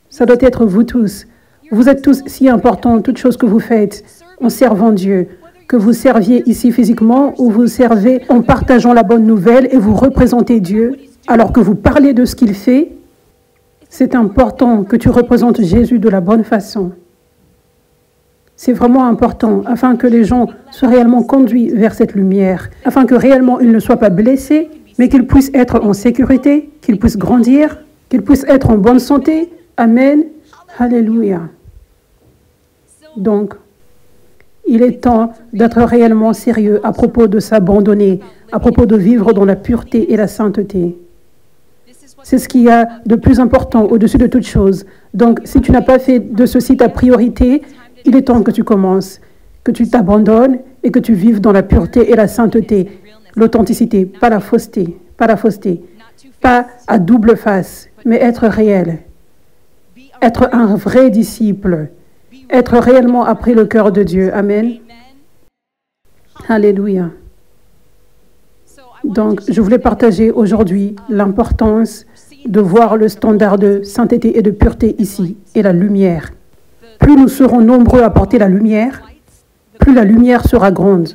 Ça doit être vous tous. Vous êtes tous si importants, toutes choses que vous faites en servant Dieu. Que vous serviez ici physiquement ou vous servez en partageant la bonne nouvelle et vous représentez Dieu alors que vous parlez de ce qu'il fait, c'est important que tu représentes Jésus de la bonne façon. C'est vraiment important afin que les gens soient réellement conduits vers cette lumière, afin que réellement ils ne soient pas blessés, mais qu'ils puissent être en sécurité, qu'ils puissent grandir, qu'ils puissent être en bonne santé. Amen. Alléluia. Donc, il est temps d'être réellement sérieux à propos de s'abandonner, à propos de vivre dans la pureté et la sainteté. C'est ce qu'il y a de plus important au-dessus de toute chose. Donc, si tu n'as pas fait de ceci ta priorité, il est temps que tu commences, que tu t'abandonnes et que tu vives dans la pureté et la sainteté, l'authenticité, pas la fausseté, pas à double face, mais être réel, être un vrai disciple, être réellement après le cœur de Dieu. Amen. Alléluia. Donc, je voulais partager aujourd'hui l'importance de voir le standard de sainteté et de pureté ici, et la lumière. Plus nous serons nombreux à porter la lumière, plus la lumière sera grande,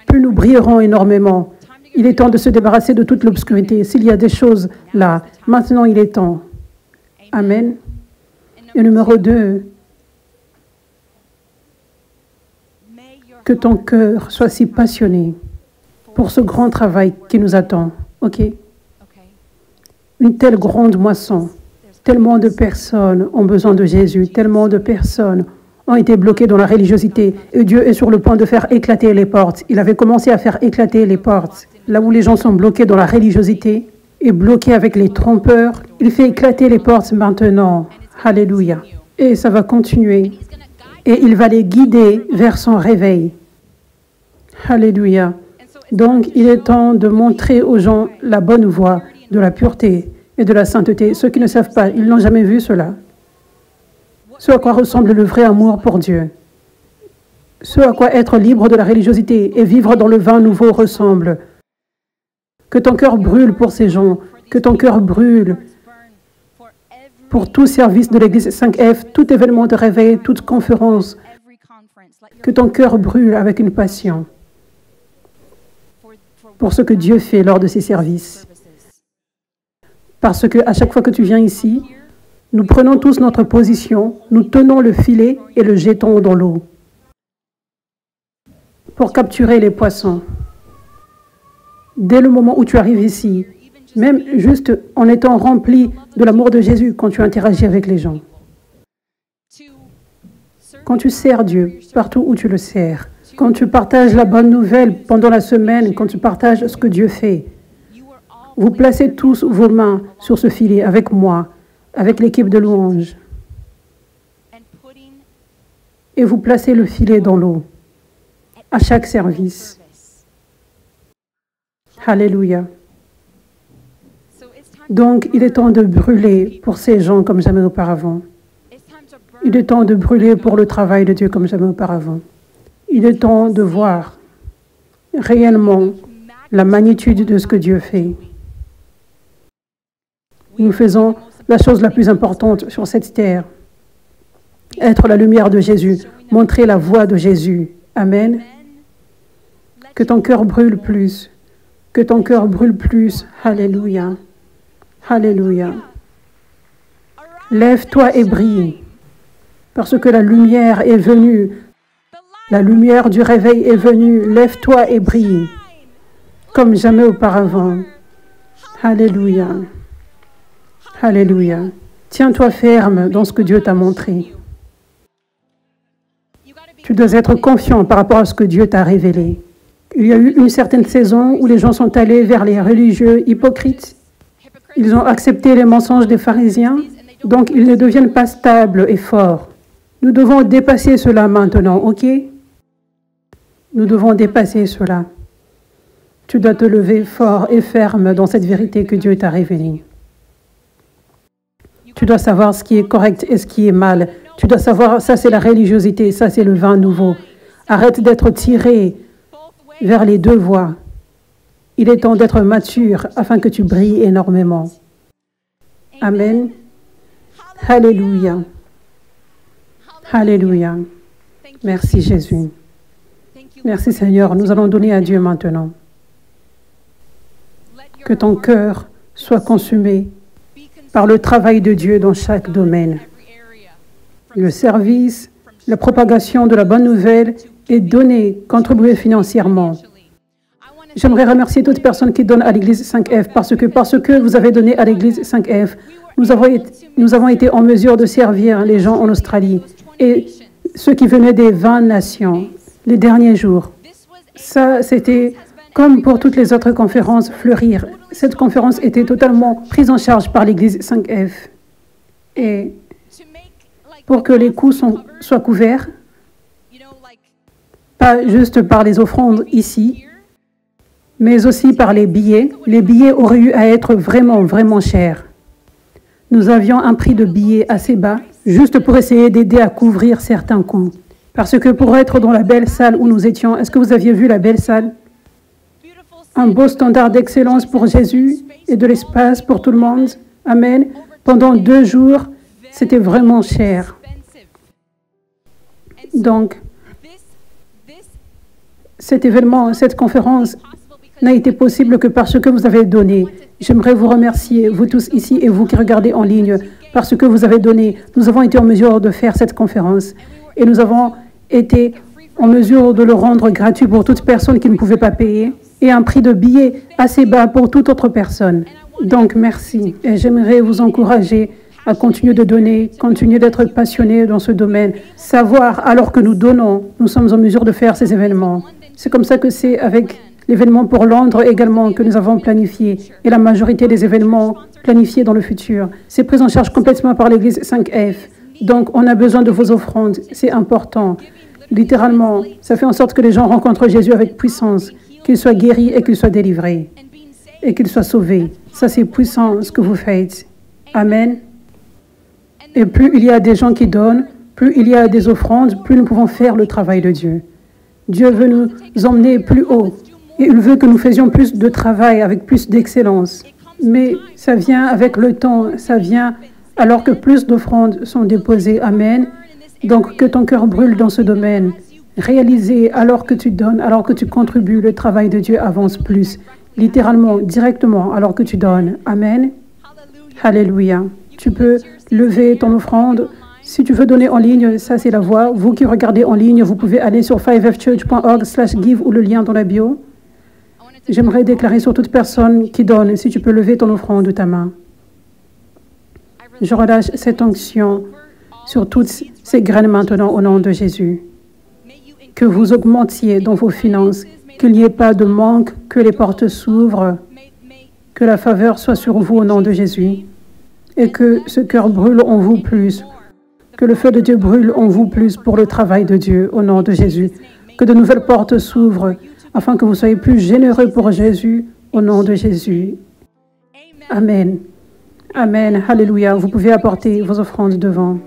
plus nous brillerons énormément. Il est temps de se débarrasser de toute l'obscurité. S'il y a des choses là, maintenant il est temps. Amen. Et numéro 2, que ton cœur soit si passionné pour ce grand travail qui nous attend. OK? Une telle grande moisson. Tellement de personnes ont besoin de Jésus. Tellement de personnes ont été bloquées dans la religiosité. Et Dieu est sur le point de faire éclater les portes. Il avait commencé à faire éclater les portes. Là où les gens sont bloqués dans la religiosité et bloqués avec les trompeurs, il fait éclater les portes maintenant. Alléluia. Et ça va continuer. Et il va les guider vers son réveil. Alléluia. Donc, il est temps de montrer aux gens la bonne voie de la pureté et de la sainteté. Ceux qui ne savent pas, ils n'ont jamais vu cela. Ce à quoi ressemble le vrai amour pour Dieu. Ce à quoi être libre de la religiosité et vivre dans le vin nouveau ressemble. Que ton cœur brûle pour ces gens. Que ton cœur brûle pour tout service de l'Église 5F, tout événement de réveil, toute conférence. Que ton cœur brûle avec une passion pour ce que Dieu fait lors de ces services. Parce qu'à chaque fois que tu viens ici, nous prenons tous notre position, nous tenons le filet et le jetons dans l'eau pour capturer les poissons. Dès le moment où tu arrives ici, même juste en étant rempli de l'amour de Jésus quand tu interagis avec les gens. Quand tu sers Dieu partout où tu le sers, quand tu partages la bonne nouvelle pendant la semaine, quand tu partages ce que Dieu fait, vous placez tous vos mains sur ce filet avec moi, avec l'équipe de louange. Et vous placez le filet dans l'eau à chaque service. Alléluia. Donc, il est temps de brûler pour ces gens comme jamais auparavant. Il est temps de brûler pour le travail de Dieu comme jamais auparavant. Il est temps de voir réellement la magnitude de ce que Dieu fait. Nous faisons la chose la plus importante sur cette terre. Être la lumière de Jésus, montrer la voie de Jésus. Amen. Que ton cœur brûle plus. Que ton cœur brûle plus. Alléluia. Alléluia. Lève-toi et brille, parce que la lumière est venue. La lumière du réveil est venue. Lève-toi et brille, comme jamais auparavant. Alléluia. Alléluia. Tiens-toi ferme dans ce que Dieu t'a montré. Tu dois être confiant par rapport à ce que Dieu t'a révélé. Il y a eu une certaine saison où les gens sont allés vers les religieux hypocrites. Ils ont accepté les mensonges des pharisiens, donc ils ne deviennent pas stables et forts. Nous devons dépasser cela maintenant, ok? Nous devons dépasser cela. Tu dois te lever fort et ferme dans cette vérité que Dieu t'a révélée. Tu dois savoir ce qui est correct et ce qui est mal. Tu dois savoir, ça c'est la religiosité, ça c'est le vin nouveau. Arrête d'être tiré vers les deux voies. Il est temps d'être mature afin que tu brilles énormément. Amen. Alléluia. Alléluia. Merci Jésus. Merci Seigneur. Nous allons donner à Dieu maintenant. Que ton cœur soit consumé par le travail de Dieu dans chaque domaine. Le service, la propagation de la bonne nouvelle et donner, contribuer financièrement. J'aimerais remercier toutes les personnes qui donnent à l'Église 5F parce que vous avez donné à l'Église 5F, nous avons été en mesure de servir les gens en Australie et ceux qui venaient des 20 nations les derniers jours. Ça, c'était comme pour toutes les autres conférences, fleurir. Cette conférence était totalement prise en charge par l'Église 5F. Et pour que les coûts soient couverts, pas juste par les offrandes ici, mais aussi par les billets. Les billets auraient eu à être vraiment, vraiment chers. Nous avions un prix de billets assez bas, juste pour essayer d'aider à couvrir certains coûts. Parce que pour être dans la belle salle où nous étions, est-ce que vous aviez vu la belle salle? Un beau standard d'excellence pour Jésus et de l'espace pour tout le monde. Amen. Pendant 2 jours, c'était vraiment cher. Donc, cet événement, cette conférence n'a été possible que parce que vous avez donné. J'aimerais vous remercier, vous tous ici et vous qui regardez en ligne, parce que vous avez donné. Nous avons été en mesure de faire cette conférence et nous avons été en mesure de le rendre gratuit pour toute personne qui ne pouvait pas payer et un prix de billet assez bas pour toute autre personne. Donc, merci. Et j'aimerais vous encourager à continuer de donner, continuer d'être passionné dans ce domaine. Savoir, alors que nous donnons, nous sommes en mesure de faire ces événements. C'est comme ça que c'est avec l'événement pour Londres également que nous avons planifié et la majorité des événements planifiés dans le futur. C'est pris en charge complètement par l'Église 5F. Donc, on a besoin de vos offrandes. C'est important. Littéralement, ça fait en sorte que les gens rencontrent Jésus avec puissance, qu'ils soient guéris et qu'ils soient délivrés et qu'ils soient sauvés. Ça, c'est puissant ce que vous faites. Amen. Et plus il y a des gens qui donnent, plus il y a des offrandes, plus nous pouvons faire le travail de Dieu. Dieu veut nous emmener plus haut et il veut que nous faisions plus de travail avec plus d'excellence. Mais ça vient avec le temps, ça vient alors que plus d'offrandes sont déposées. Amen. Donc que ton cœur brûle dans ce domaine. Réaliser alors que tu donnes, alors que tu contribues, le travail de Dieu avance plus. Littéralement, directement, alors que tu donnes. Amen. Alléluia. Tu peux lever ton offrande. Si tu veux donner en ligne, ça c'est la voie. Vous qui regardez en ligne, vous pouvez aller sur 5fchurch.org/give ou le lien dans la bio. J'aimerais déclarer sur toute personne qui donne, si tu peux lever ton offrande de ta main. Je relâche cette onction sur toutes ces graines maintenant au nom de Jésus. Que vous augmentiez dans vos finances, qu'il n'y ait pas de manque, que les portes s'ouvrent, que la faveur soit sur vous au nom de Jésus et que ce cœur brûle en vous plus, que le feu de Dieu brûle en vous plus pour le travail de Dieu au nom de Jésus, que de nouvelles portes s'ouvrent afin que vous soyez plus généreux pour Jésus au nom de Jésus. Amen. Amen. Alléluia. Vous pouvez apporter vos offrandes devant.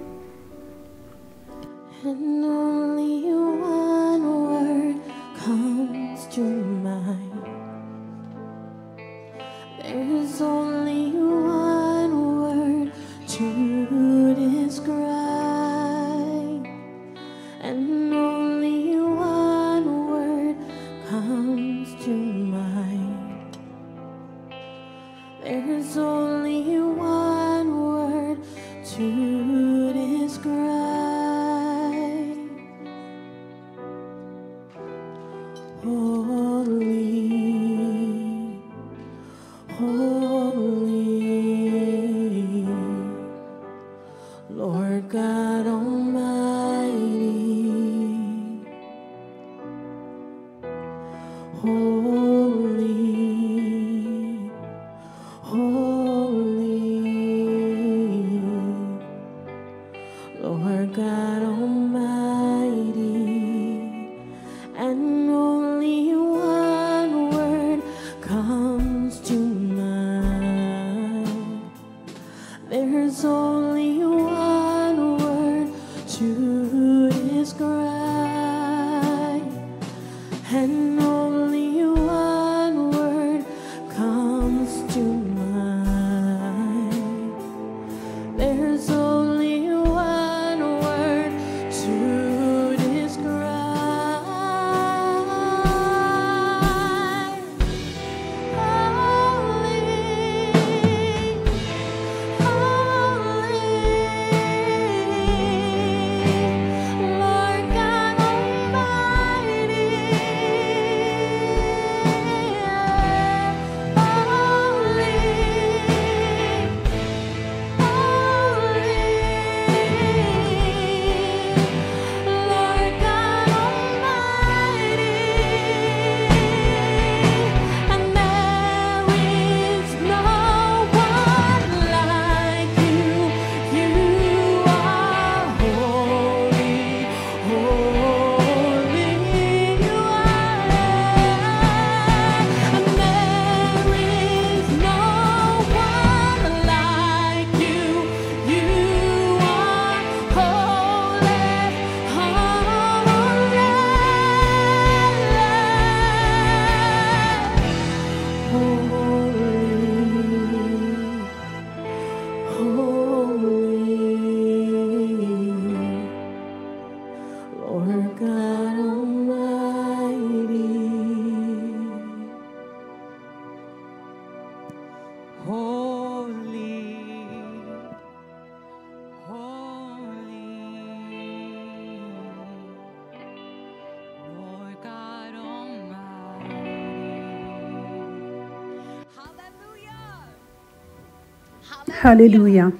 Alléluia.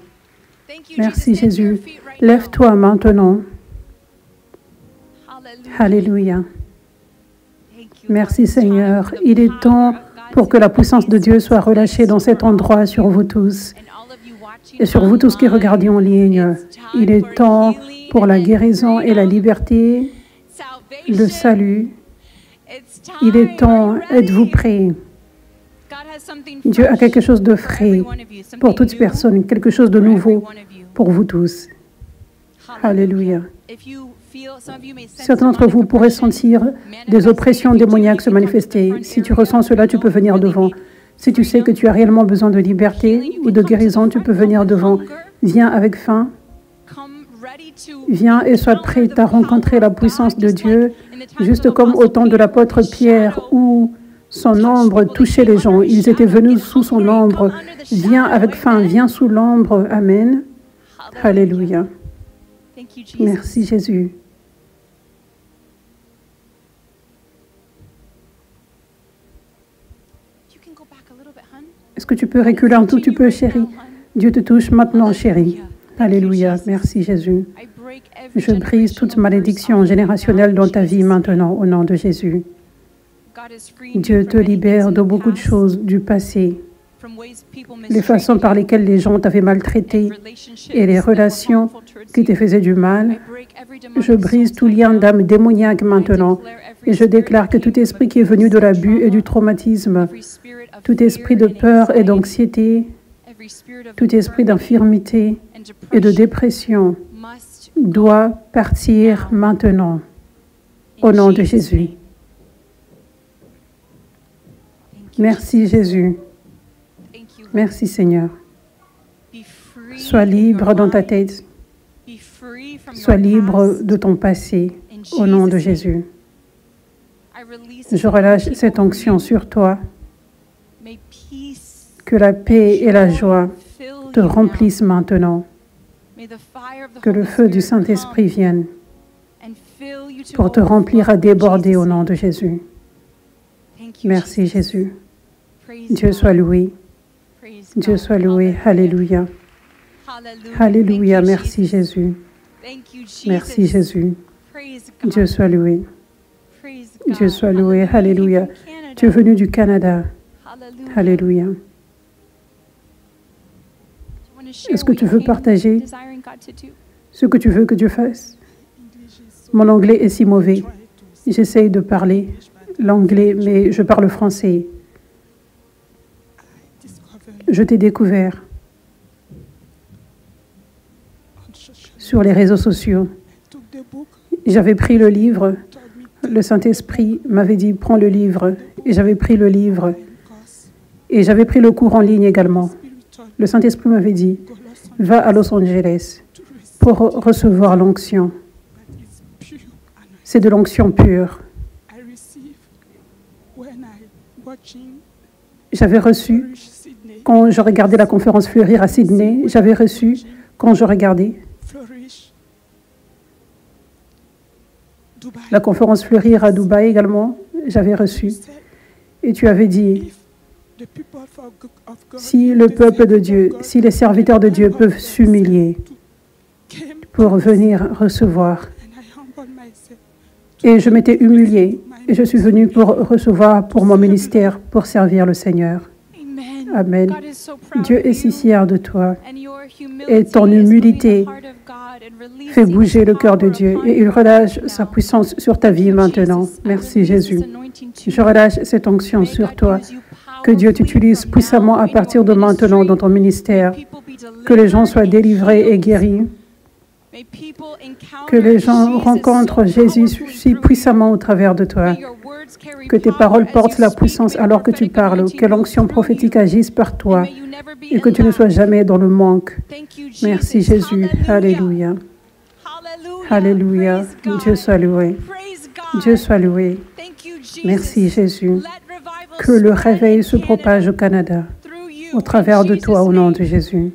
Merci Jésus. Lève-toi maintenant. Alléluia. Merci Seigneur. Il est temps pour que la puissance de Dieu soit relâchée dans cet endroit sur vous tous et sur vous tous qui regardez en ligne. Il est temps pour la guérison et la liberté, le salut. Il est temps. Êtes-vous prêts? Dieu a quelque chose de frais pour toute personne, quelque chose de nouveau pour vous tous. Alléluia. Certains d'entre vous pourraient sentir des oppressions démoniaques se manifester. Si tu ressens cela, tu peux venir devant. Si tu sais que tu as réellement besoin de liberté ou de guérison, tu peux venir devant. Viens avec faim. Viens et sois prêt à rencontrer la puissance de Dieu, juste comme au temps de l'apôtre Pierre, où son ombre touchait les gens. Ils étaient venus sous son ombre. Viens avec faim, viens sous l'ombre. Amen. Alléluia. Merci Jésus. Est-ce que tu peux reculer un tout petit peu, chérie? Dieu te touche maintenant, chérie. Alléluia. Merci Jésus. Je brise toute malédiction générationnelle dans ta vie maintenant, au nom de Jésus. Dieu te libère de beaucoup de choses du passé, les façons par lesquelles les gens t'avaient maltraité et les relations qui te faisaient du mal. Je brise tout lien d'âme démoniaque maintenant et je déclare que tout esprit qui est venu de l'abus et du traumatisme, tout esprit de peur et d'anxiété, tout esprit d'infirmité et de dépression doit partir maintenant au nom de Jésus. Merci Jésus. Merci Seigneur. Sois libre dans ta tête. Sois libre de ton passé au nom de Jésus. Je relâche cette onction sur toi. Que la paix et la joie te remplissent maintenant. Que le feu du Saint-Esprit vienne pour te remplir à déborder au nom de Jésus. Merci Jésus. Dieu soit loué. Dieu soit loué. Alléluia. Alléluia. Merci Jésus. Merci Jésus. Dieu soit loué. Dieu soit loué. Alléluia. Tu es venu du Canada. Alléluia. Est-ce que tu veux partager ce que tu veux que Dieu fasse? Mon anglais est si mauvais. J'essaye de parler l'anglais, mais je parle français. Je t'ai découvert sur les réseaux sociaux. J'avais pris le livre. Le Saint-Esprit m'avait dit, prends le livre. Et j'avais pris le livre. Et j'avais pris le cours en ligne également. Le Saint-Esprit m'avait dit, va à Los Angeles pour recevoir l'onction. C'est de l'onction pure. J'avais reçu, quand je regardais la conférence Fleurir à Sydney, j'avais reçu, quand je regardais la conférence Fleurir à Dubaï également, j'avais reçu. Et tu avais dit, si le peuple de Dieu, si les serviteurs de Dieu peuvent s'humilier pour venir recevoir. Et je m'étais humiliée et je suis venue pour recevoir pour mon ministère, pour servir le Seigneur. Amen. Dieu est si fier de toi et ton humilité fait bouger le cœur de Dieu et il relâche sa puissance sur ta vie maintenant. Merci Jésus. Je relâche cette onction sur toi. Que Dieu t'utilise puissamment à partir de maintenant dans ton ministère. Que les gens soient délivrés et guéris. Que les gens rencontrent Jésus si puissamment au travers de toi. Que tes paroles portent la puissance alors que tu parles. Que l'onction prophétique agisse par toi et que tu ne sois jamais dans le manque. Merci Jésus. Alléluia. Alléluia. Dieu soit loué. Dieu soit loué. Merci Jésus. Que le réveil se propage au Canada au travers de toi au nom de Jésus.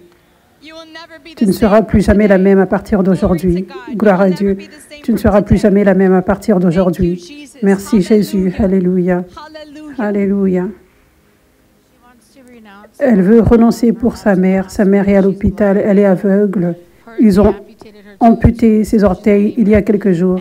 Tu ne seras plus jamais la même à partir d'aujourd'hui. Gloire à Dieu. Tu ne seras plus jamais la même à partir d'aujourd'hui. Merci Jésus. Alléluia. Alléluia. Elle veut renoncer pour sa mère. Sa mère est à l'hôpital, elle est aveugle. Ils ont amputé ses orteils il y a quelques jours.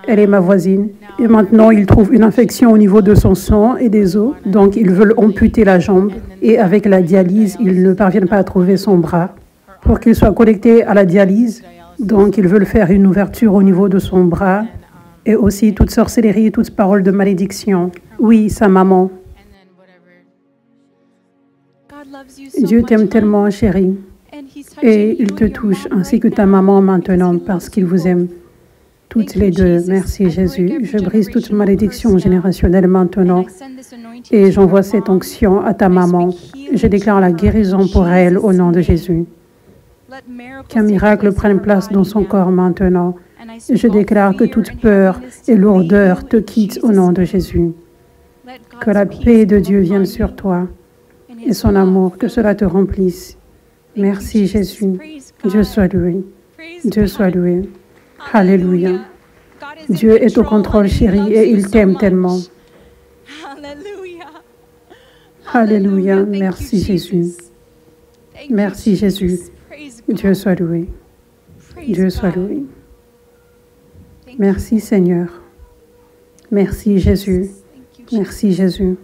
Elle est ma voisine. Et maintenant, ils trouvent une infection au niveau de son sang et des os. Donc, ils veulent amputer la jambe. Et avec la dialyse, ils ne parviennent pas à trouver son bras pour qu'il soit connecté à la dialyse. Donc, ils veulent faire une ouverture au niveau de son bras. Et aussi toute sorcellerie, toute parole de malédiction. Oui, sa maman. Dieu t'aime tellement, chérie. Et il te touche, ainsi que ta maman maintenant, parce qu'il vous aime. Toutes les deux. Merci Jésus. Je brise toute malédiction générationnelle maintenant et j'envoie cette onction à ta maman. Je déclare la guérison pour elle au nom de Jésus. Qu'un miracle prenne place dans son corps maintenant. Je déclare que toute peur et lourdeur te quittent au nom de Jésus. Que la paix de Dieu vienne sur toi et son amour, que cela te remplisse. Merci Jésus. Dieu soit loué. Dieu soit loué. Alléluia. Dieu est au contrôle, chérie, et il t'aime tellement. Alléluia. Merci Jésus. Merci Jésus. Dieu soit loué. Dieu soit loué. Merci Seigneur. Merci Jésus. Merci Jésus.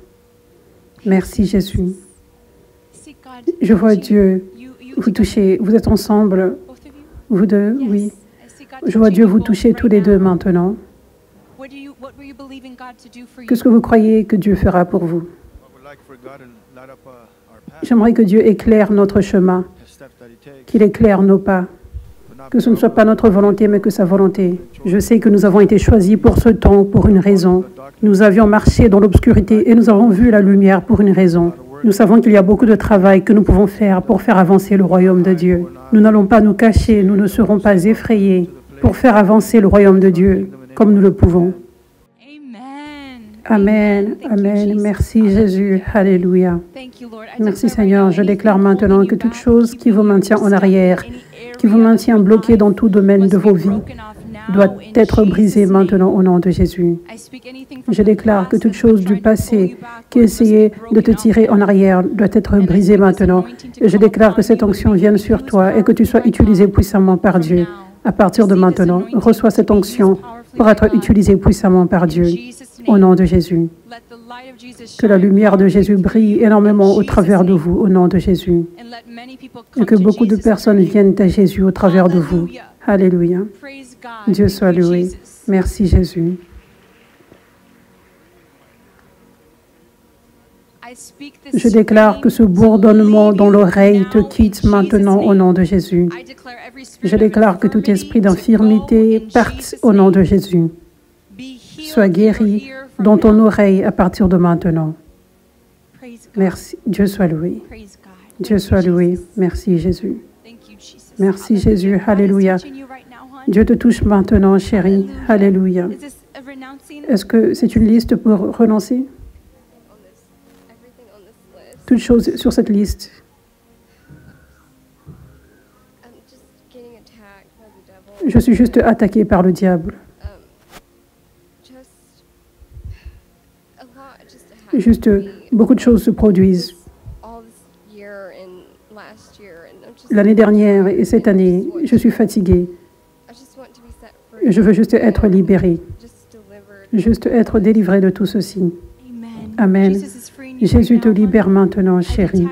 Merci Jésus. Je vois Dieu vous toucher. Vous êtes ensemble. Vous deux, oui. Je vois Dieu vous toucher tous les deux maintenant. Qu'est-ce que vous croyez que Dieu fera pour vous? J'aimerais que Dieu éclaire notre chemin, qu'il éclaire nos pas, que ce ne soit pas notre volonté, mais que sa volonté. Je sais que nous avons été choisis pour ce temps, pour une raison. Nous avions marché dans l'obscurité et nous avons vu la lumière pour une raison. Nous savons qu'il y a beaucoup de travail que nous pouvons faire pour faire avancer le royaume de Dieu. Nous n'allons pas nous cacher, nous ne serons pas effrayés pour faire avancer le royaume de Dieu comme nous le pouvons. Amen, amen. Merci Jésus. Alléluia. Merci Seigneur. Je déclare maintenant que toute chose qui vous maintient en arrière, qui vous maintient bloqué dans tout domaine de vos vies, doit être brisée maintenant au nom de Jésus. Je déclare que toute chose du passé qui essayait de te tirer en arrière doit être brisée maintenant. Et je déclare que cette onction vienne sur toi et que tu sois utilisé puissamment par Dieu. À partir de maintenant, reçois cette onction pour être utilisé puissamment par Dieu. Au nom de Jésus. Que la lumière de Jésus brille énormément au travers de vous, au nom de Jésus. Et que beaucoup de personnes viennent à Jésus au travers de vous. Alléluia. Dieu soit loué. Merci Jésus. Je déclare que ce bourdonnement dans l'oreille te quitte maintenant au nom de Jésus. Je déclare que tout esprit d'infirmité parte au nom de Jésus. Sois guéri dans ton oreille à partir de maintenant. Merci. Dieu soit loué. Dieu soit loué. Merci Jésus. Merci Jésus. Alléluia. Dieu te touche maintenant, chérie. Alléluia. Est-ce que c'est une liste pour renoncer? Toutes choses sur cette liste. Je suis juste attaqué par le diable. Juste, beaucoup de choses se produisent. L'année dernière et cette année, je suis fatiguée. Je veux juste être libérée. Juste être délivrée de tout ceci. Amen. Jésus te libère maintenant, chérie.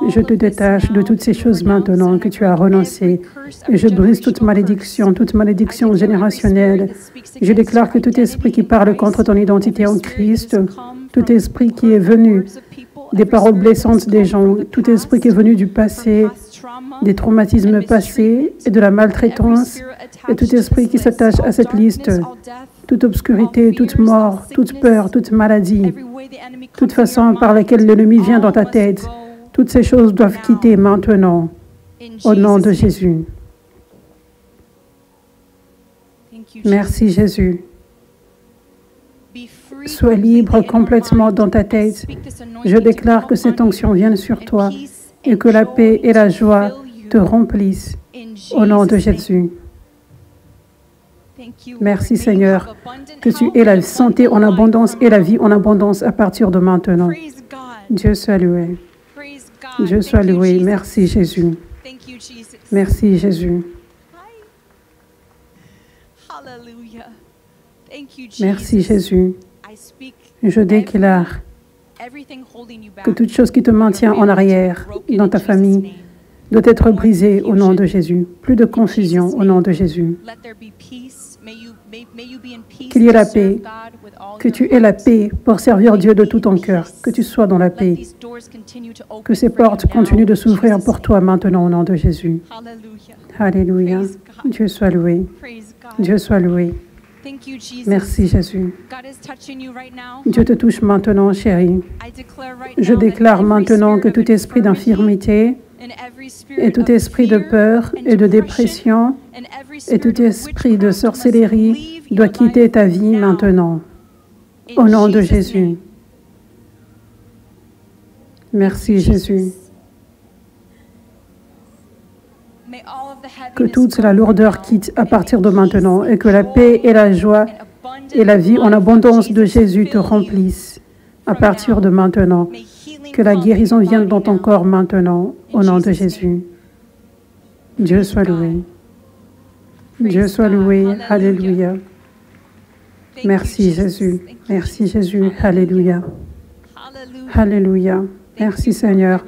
Je te détache de toutes ces choses maintenant que tu as renoncées. Et je brise toute malédiction générationnelle. Je déclare que tout esprit qui parle contre ton identité en Christ, tout esprit qui est venu des paroles blessantes des gens, tout esprit qui est venu du passé, des traumatismes passés et de la maltraitance, et tout esprit qui s'attache à cette liste, toute obscurité, toute mort, toute peur, toute maladie, toute façon par laquelle l'ennemi vient dans ta tête, toutes ces choses doivent quitter maintenant, au nom de Jésus. Merci Jésus. Sois libre complètement dans ta tête. Je déclare que cette onction vienne sur toi et que la paix et la joie te remplissent au nom de Jésus. Merci Seigneur, que tu aies la santé en abondance et la vie en abondance à partir de maintenant. Dieu soit loué. Dieu soit loué. Merci Jésus. Merci Jésus. Merci Jésus. Je déclare que toute chose qui te maintient en arrière dans ta famille doit être brisée au nom de Jésus. Plus de confusion au nom de Jésus. Qu'il y ait la paix, que tu aies la paix pour servir Dieu de tout ton cœur, que tu sois dans la paix, que ces portes continuent de s'ouvrir pour toi maintenant au nom de Jésus. Alléluia. Dieu soit loué. Dieu soit loué. Merci Jésus. Dieu te touche maintenant, chérie. Je déclare maintenant que tout esprit d'infirmité et tout esprit de peur et de dépression et tout esprit de sorcellerie doit quitter ta vie maintenant. Au nom de Jésus. Merci Jésus. Que toute la lourdeur quitte à partir de maintenant et que la paix et la joie et la vie en abondance de Jésus te remplissent à partir de maintenant. Que la guérison vienne dans ton corps maintenant, au nom de Jésus. Dieu soit loué. Dieu soit loué. Alléluia. Merci Jésus. Merci Jésus. Alléluia. Alléluia. Merci Seigneur.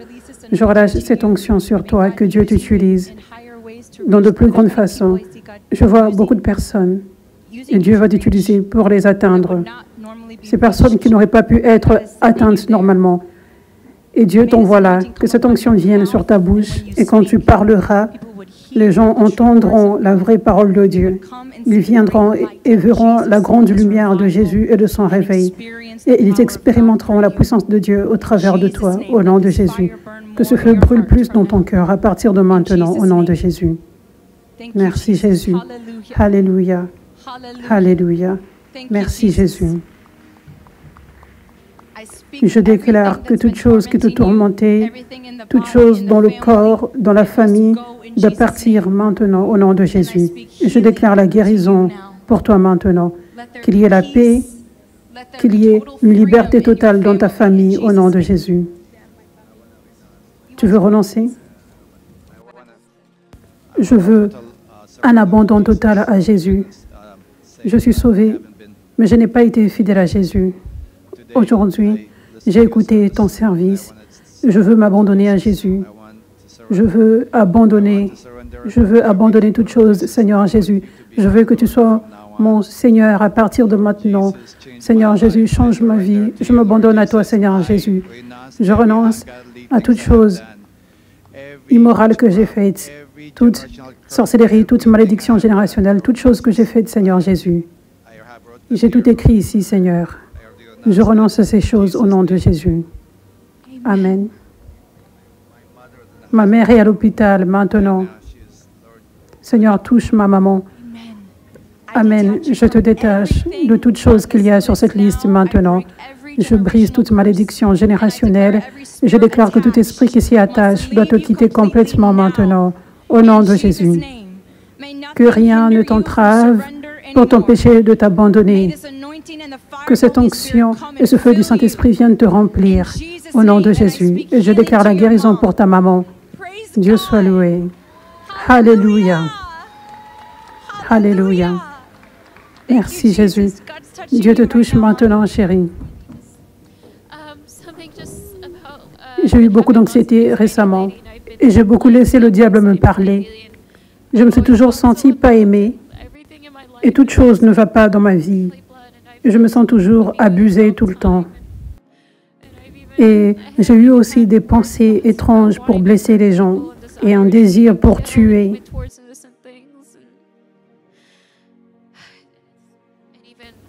Je relâche cette onction sur toi, que Dieu t'utilise dans de plus grandes façons. Je vois beaucoup de personnes et Dieu va t'utiliser pour les atteindre. Ces personnes qui n'auraient pas pu être atteintes normalement. Et Dieu t'envoie là, que cette onction vienne sur ta bouche et quand tu parleras, les gens entendront la vraie parole de Dieu. Ils viendront et verront la grande lumière de Jésus et de son réveil. Et ils expérimenteront la puissance de Dieu au travers de toi, au nom de Jésus. Que ce feu brûle plus dans ton cœur à partir de maintenant, au nom de Jésus. Merci Jésus. Alléluia. Alléluia. Merci Jésus. Je déclare que toute chose qui te tourmentait, toute chose dans le corps, dans la famille, doit partir maintenant au nom de Jésus. Je déclare la guérison pour toi maintenant. Qu'il y ait la paix, qu'il y ait une liberté totale dans ta famille au nom de Jésus. Tu veux renoncer? Je veux un abandon total à Jésus. Je suis sauvé, mais je n'ai pas été fidèle à Jésus. Aujourd'hui, j'ai écouté ton service. Je veux m'abandonner à Jésus. Je veux abandonner toute chose, Seigneur Jésus. Je veux que tu sois mon Seigneur à partir de maintenant. Seigneur Jésus, change ma vie. Je m'abandonne à toi, Seigneur Jésus. Je renonce à toute chose immorale que j'ai faite, toute sorcellerie, toute malédiction générationnelle, toute chose que j'ai faite, Seigneur Jésus. J'ai tout écrit ici, Seigneur. Je renonce à ces choses au nom de Jésus. Amen. Ma mère est à l'hôpital maintenant. Seigneur, touche ma maman. Amen. Je te détache de toute chose qu'il y a sur cette liste maintenant. Je brise toute malédiction générationnelle. Je déclare que tout esprit qui s'y attache doit te quitter complètement maintenant. Au nom de Jésus. Que rien ne t'entrave pour t'empêcher de t'abandonner. Que cette onction et ce feu du Saint-Esprit viennent te remplir. Au nom de Jésus. Et je déclare la guérison pour ta maman. Dieu soit loué. Alléluia. Alléluia. Merci Jésus. Dieu te touche maintenant, chérie. J'ai eu beaucoup d'anxiété récemment et j'ai beaucoup laissé le diable me parler. Je me suis toujours sentie pas aimée et toute chose ne va pas dans ma vie. Je me sens toujours abusée tout le temps. Et j'ai eu aussi des pensées étranges pour blesser les gens et un désir pour tuer.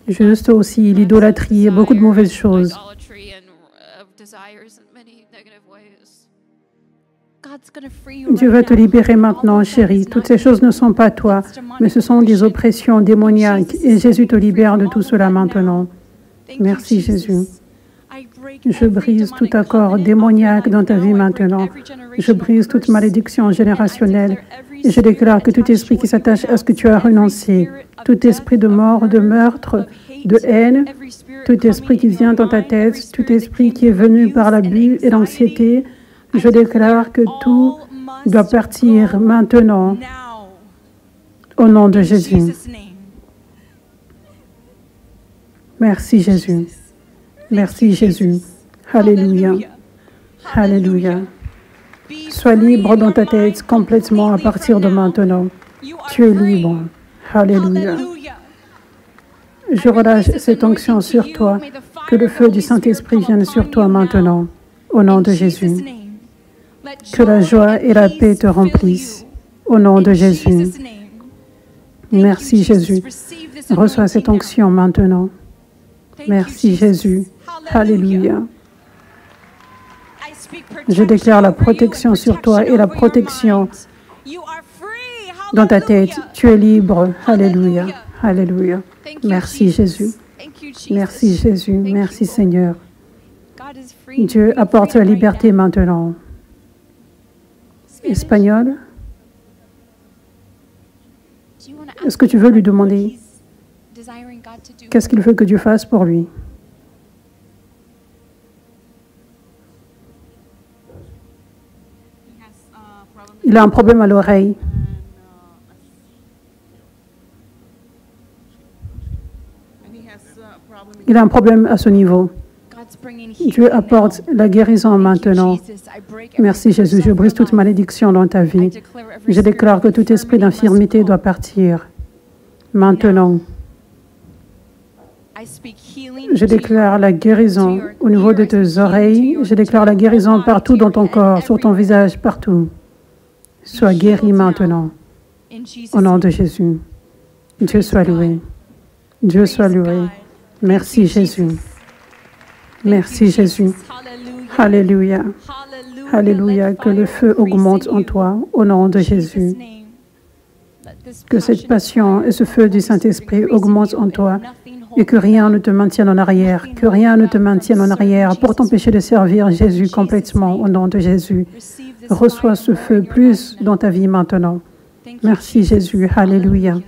Juste aussi l'idolâtrie et beaucoup de mauvaises choses. Dieu va te libérer maintenant, chérie. Toutes ces choses ne sont pas toi, mais ce sont des oppressions démoniaques. Et Jésus te libère de tout cela maintenant. Merci Jésus. Je brise tout accord démoniaque dans ta vie maintenant. Je brise toute malédiction générationnelle. Et je déclare que tout esprit qui s'attache à ce que tu as renoncé, tout esprit de mort, de meurtre, de haine, tout esprit qui vient dans ta tête, tout esprit qui est venu par l'abus et l'anxiété, Je déclare que tout doit partir maintenant au nom de Jésus. Merci Jésus. Merci Jésus. Alléluia. Alléluia. Sois libre dans ta tête complètement à partir de maintenant. Tu es libre. Alléluia. Je relâche cette onction sur toi. Que le feu du Saint-Esprit vienne sur toi maintenant. Au nom de Jésus. Que la joie et la paix te remplissent. Au nom de Jésus. Merci Jésus. Reçois cette onction maintenant. Merci Jésus. Alléluia. Je déclare la protection sur toi et la protection dans ta tête. Tu es libre. Alléluia. Alléluia. Merci Jésus. Merci Jésus. Merci Seigneur. Dieu apporte la liberté maintenant. Espagnol. Est-ce que tu veux lui demander qu'est-ce qu'il veut que Dieu fasse pour lui? Il a un problème à l'oreille. Il a un problème à ce niveau. Dieu apporte la guérison maintenant. Merci Jésus. Je brise toute malédiction dans ta vie. Je déclare que tout esprit d'infirmité doit partir. Maintenant. Je déclare la guérison au niveau de tes oreilles. Je déclare la guérison partout dans ton corps, sur ton visage, partout. Sois guéri maintenant. Au nom de Jésus. Dieu soit loué. Dieu soit loué. Merci Jésus. Merci Jésus. Alléluia. Alléluia. Que le feu augmente en toi au nom de Jésus. Que cette passion et ce feu du Saint-Esprit augmentent en toi et que rien ne te maintienne en arrière. Que rien ne te maintienne en arrière pour t'empêcher de servir Jésus complètement au nom de Jésus. Reçois ce feu plus dans ta vie maintenant. Merci Jésus. Alléluia.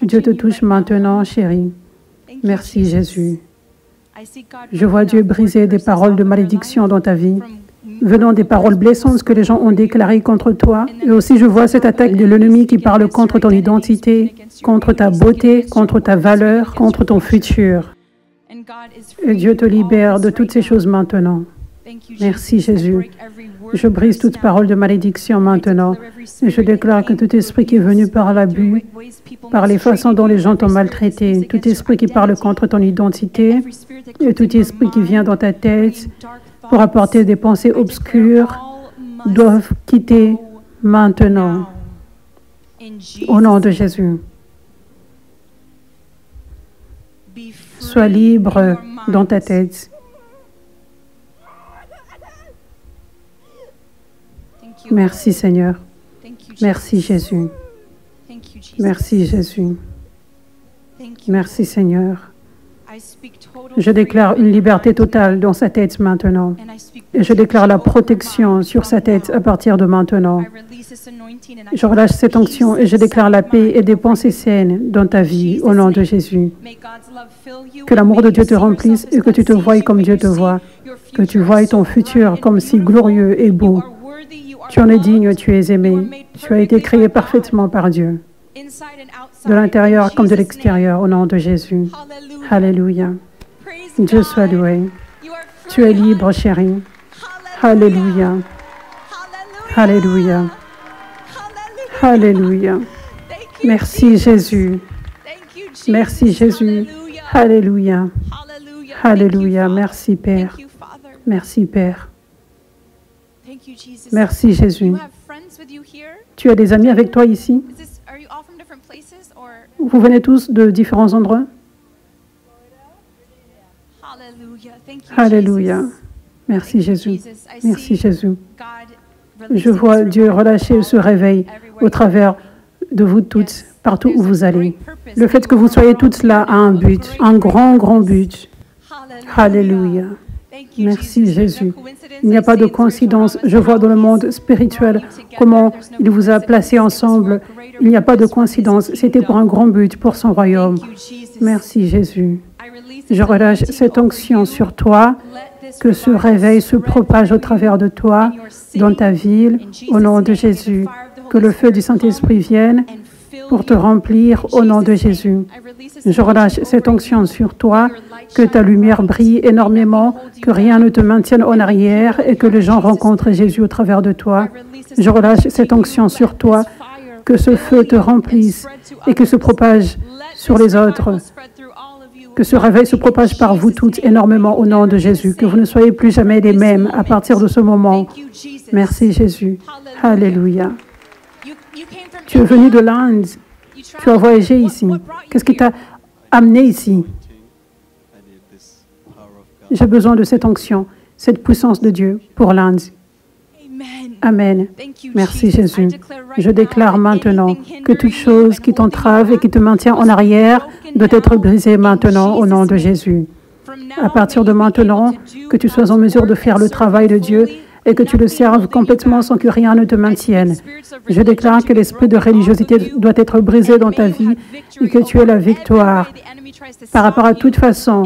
Dieu te touche maintenant, chérie. Merci Jésus. Je vois Dieu briser des paroles de malédiction dans ta vie, venant des paroles blessantes que les gens ont déclarées contre toi. Et aussi, je vois cette attaque de l'ennemi qui parle contre ton identité, contre ta beauté, contre ta valeur, contre ton futur. Et Dieu te libère de toutes ces choses maintenant. Merci Jésus. Je brise toute parole de malédiction maintenant. Et je déclare que tout esprit qui est venu par l'abus, par les façons dont les gens t'ont maltraité, tout esprit qui parle contre ton identité, et tout esprit qui vient dans ta tête pour apporter des pensées obscures, doivent quitter maintenant. Au nom de Jésus. Sois libre dans ta tête. Merci Seigneur. Merci Jésus. Merci Jésus. Merci Seigneur. Je déclare une liberté totale dans sa tête maintenant. Et je déclare la protection sur sa tête à partir de maintenant. Je relâche cette onction et je déclare la paix et des pensées saines dans ta vie au nom de Jésus. Que l'amour de Dieu te remplisse et que tu te voies comme Dieu te voit. Que tu voies ton futur comme si glorieux et beau. Tu en es digne, tu es aimé. Tu as été créé parfaitement par Dieu. De l'intérieur comme de l'extérieur, au nom de Jésus. Alléluia. Dieu soit loué. Tu es libre, chérie. Alléluia. Alléluia. Alléluia. Merci Jésus. Merci Jésus. Alléluia. Alléluia. Merci Père. Merci Père. Merci Jésus. Tu as des amis avec toi ici? Vous venez tous de différents endroits? Alléluia. Merci Jésus. Merci Jésus. Je vois Dieu relâcher ce réveil au travers de vous toutes, partout où vous allez. Le fait que vous soyez toutes là a un but, un grand, grand but. Alléluia. Merci Jésus. Il n'y a pas de coïncidence. Je vois dans le monde spirituel comment il vous a placés ensemble. Il n'y a pas de coïncidence. C'était pour un grand but, pour son royaume. Merci Jésus. Je relâche cette onction sur toi que ce réveil se propage au travers de toi, dans ta ville, au nom de Jésus. Que le feu du Saint-Esprit vienne pour te remplir au nom de Jésus. Je relâche cette onction sur toi, que ta lumière brille énormément, que rien ne te maintienne en arrière et que les gens rencontrent Jésus au travers de toi. Je relâche cette onction sur toi, que ce feu te remplisse et que se propage sur les autres. Que ce réveil se propage par vous toutes énormément au nom de Jésus. Que vous ne soyez plus jamais les mêmes à partir de ce moment. Merci Jésus. Alléluia. Tu es venu de l'Inde. Tu as voyagé ici. Qu'est-ce qui t'a amené ici? J'ai besoin de cette onction, cette puissance de Dieu pour l'Inde. Amen. Merci Jésus. Je déclare maintenant que toute chose qui t'entrave et qui te maintient en arrière doit être brisée maintenant au nom de Jésus. À partir de maintenant, que tu sois en mesure de faire le travail de Dieu et que tu le serves complètement sans que rien ne te maintienne. Je déclare que l'esprit de religiosité doit être brisé dans ta vie et que tu aies la victoire par rapport à toute façon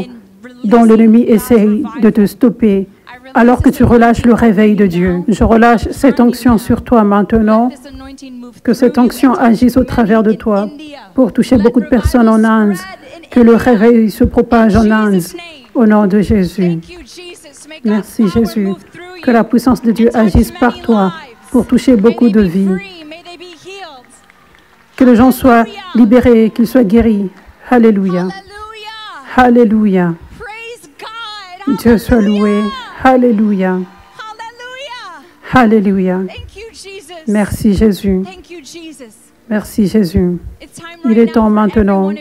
dont l'ennemi essaye de te stopper alors que tu relâches le réveil de Dieu. Je relâche cette onction sur toi maintenant, que cette onction agisse au travers de toi pour toucher beaucoup de personnes en Inde, que le réveil se propage en Inde au nom de Jésus. Merci Jésus. Que la puissance de Dieu agisse par toi pour toucher beaucoup de vies. Que les gens soient libérés, qu'ils soient guéris. Alléluia. Alléluia. Dieu soit loué. Alléluia. Alléluia. Merci Jésus. Merci Jésus. Il est temps maintenant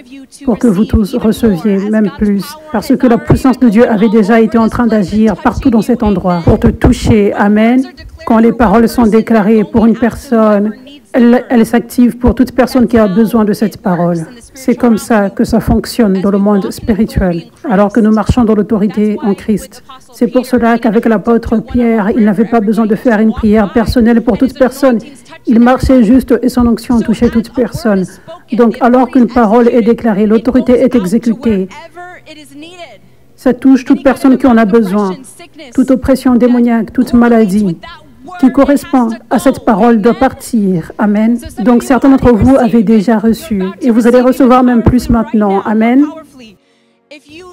pour que vous tous receviez, même plus, parce que la puissance de Dieu avait déjà été en train d'agir partout dans cet endroit pour te toucher. Amen. Quand les paroles sont déclarées pour une personne, elle s'active pour toute personne qui a besoin de cette parole. C'est comme ça que ça fonctionne dans le monde spirituel, alors que nous marchons dans l'autorité en Christ. C'est pour cela qu'avec l'apôtre Pierre, il n'avait pas besoin de faire une prière personnelle pour toute personne. Il marchait juste et son onction touchait toute personne. Donc, alors qu'une parole est déclarée, l'autorité est exécutée. Ça touche toute personne qui en a besoin. Toute oppression démoniaque, toute maladie qui correspond à cette parole doit partir. Amen. Donc, certains d'entre vous avez déjà reçu et vous allez recevoir même plus maintenant. Amen.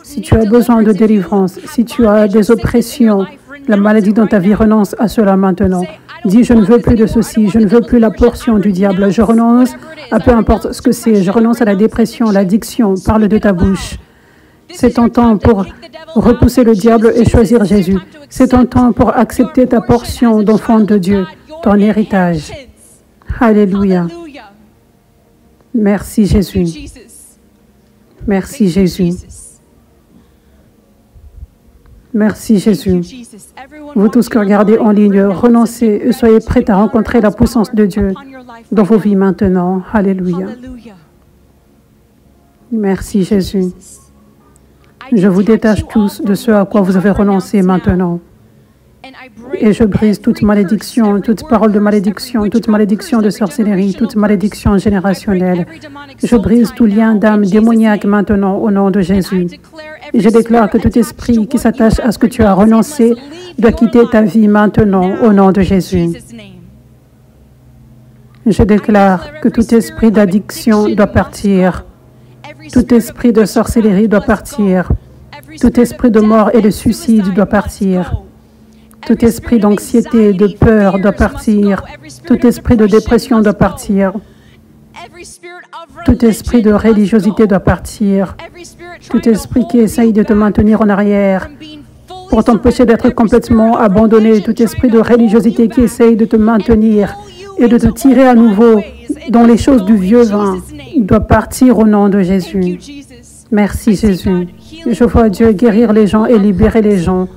Si tu as besoin de délivrance, si tu as des oppressions, la maladie dans ta vie, renonce à cela maintenant. Dis, je ne veux plus de ceci, je ne veux plus la portion du diable. Je renonce à peu importe ce que c'est. Je renonce à la dépression, l'addiction. Parle de ta bouche. C'est ton temps pour repousser le diable et choisir Jésus. C'est ton temps pour accepter ta portion d'enfant de Dieu, ton héritage. Alléluia. Merci Jésus. Merci Jésus. Merci Jésus. Vous tous qui regardez en ligne, renoncez et soyez prêts à rencontrer la puissance de Dieu dans vos vies maintenant. Alléluia. Merci Jésus. Je vous détache tous de ce à quoi vous avez renoncé maintenant. Et je brise toute malédiction, toute parole de malédiction, toute malédiction de sorcellerie, toute malédiction générationnelle. Je brise tout lien d'âme démoniaque maintenant au nom de Jésus. Et je déclare que tout esprit qui s'attache à ce que tu as renoncé doit quitter ta vie maintenant au nom de Jésus. Je déclare que tout esprit d'addiction doit partir. Tout esprit de sorcellerie doit partir. Tout esprit de mort et de suicide doit partir. Tout esprit d'anxiété et de peur doit partir. Tout esprit de dépression doit partir. Tout esprit de religiosité doit partir. Tout esprit qui essaye de te maintenir en arrière pour t'empêcher d'être complètement abandonné. Tout esprit de religiosité qui essaye de te maintenir et de te tirer à nouveau dans les choses du vieux vin doit partir au nom de Jésus. Merci Jésus. Je vois Dieu guérir les gens et libérer les gens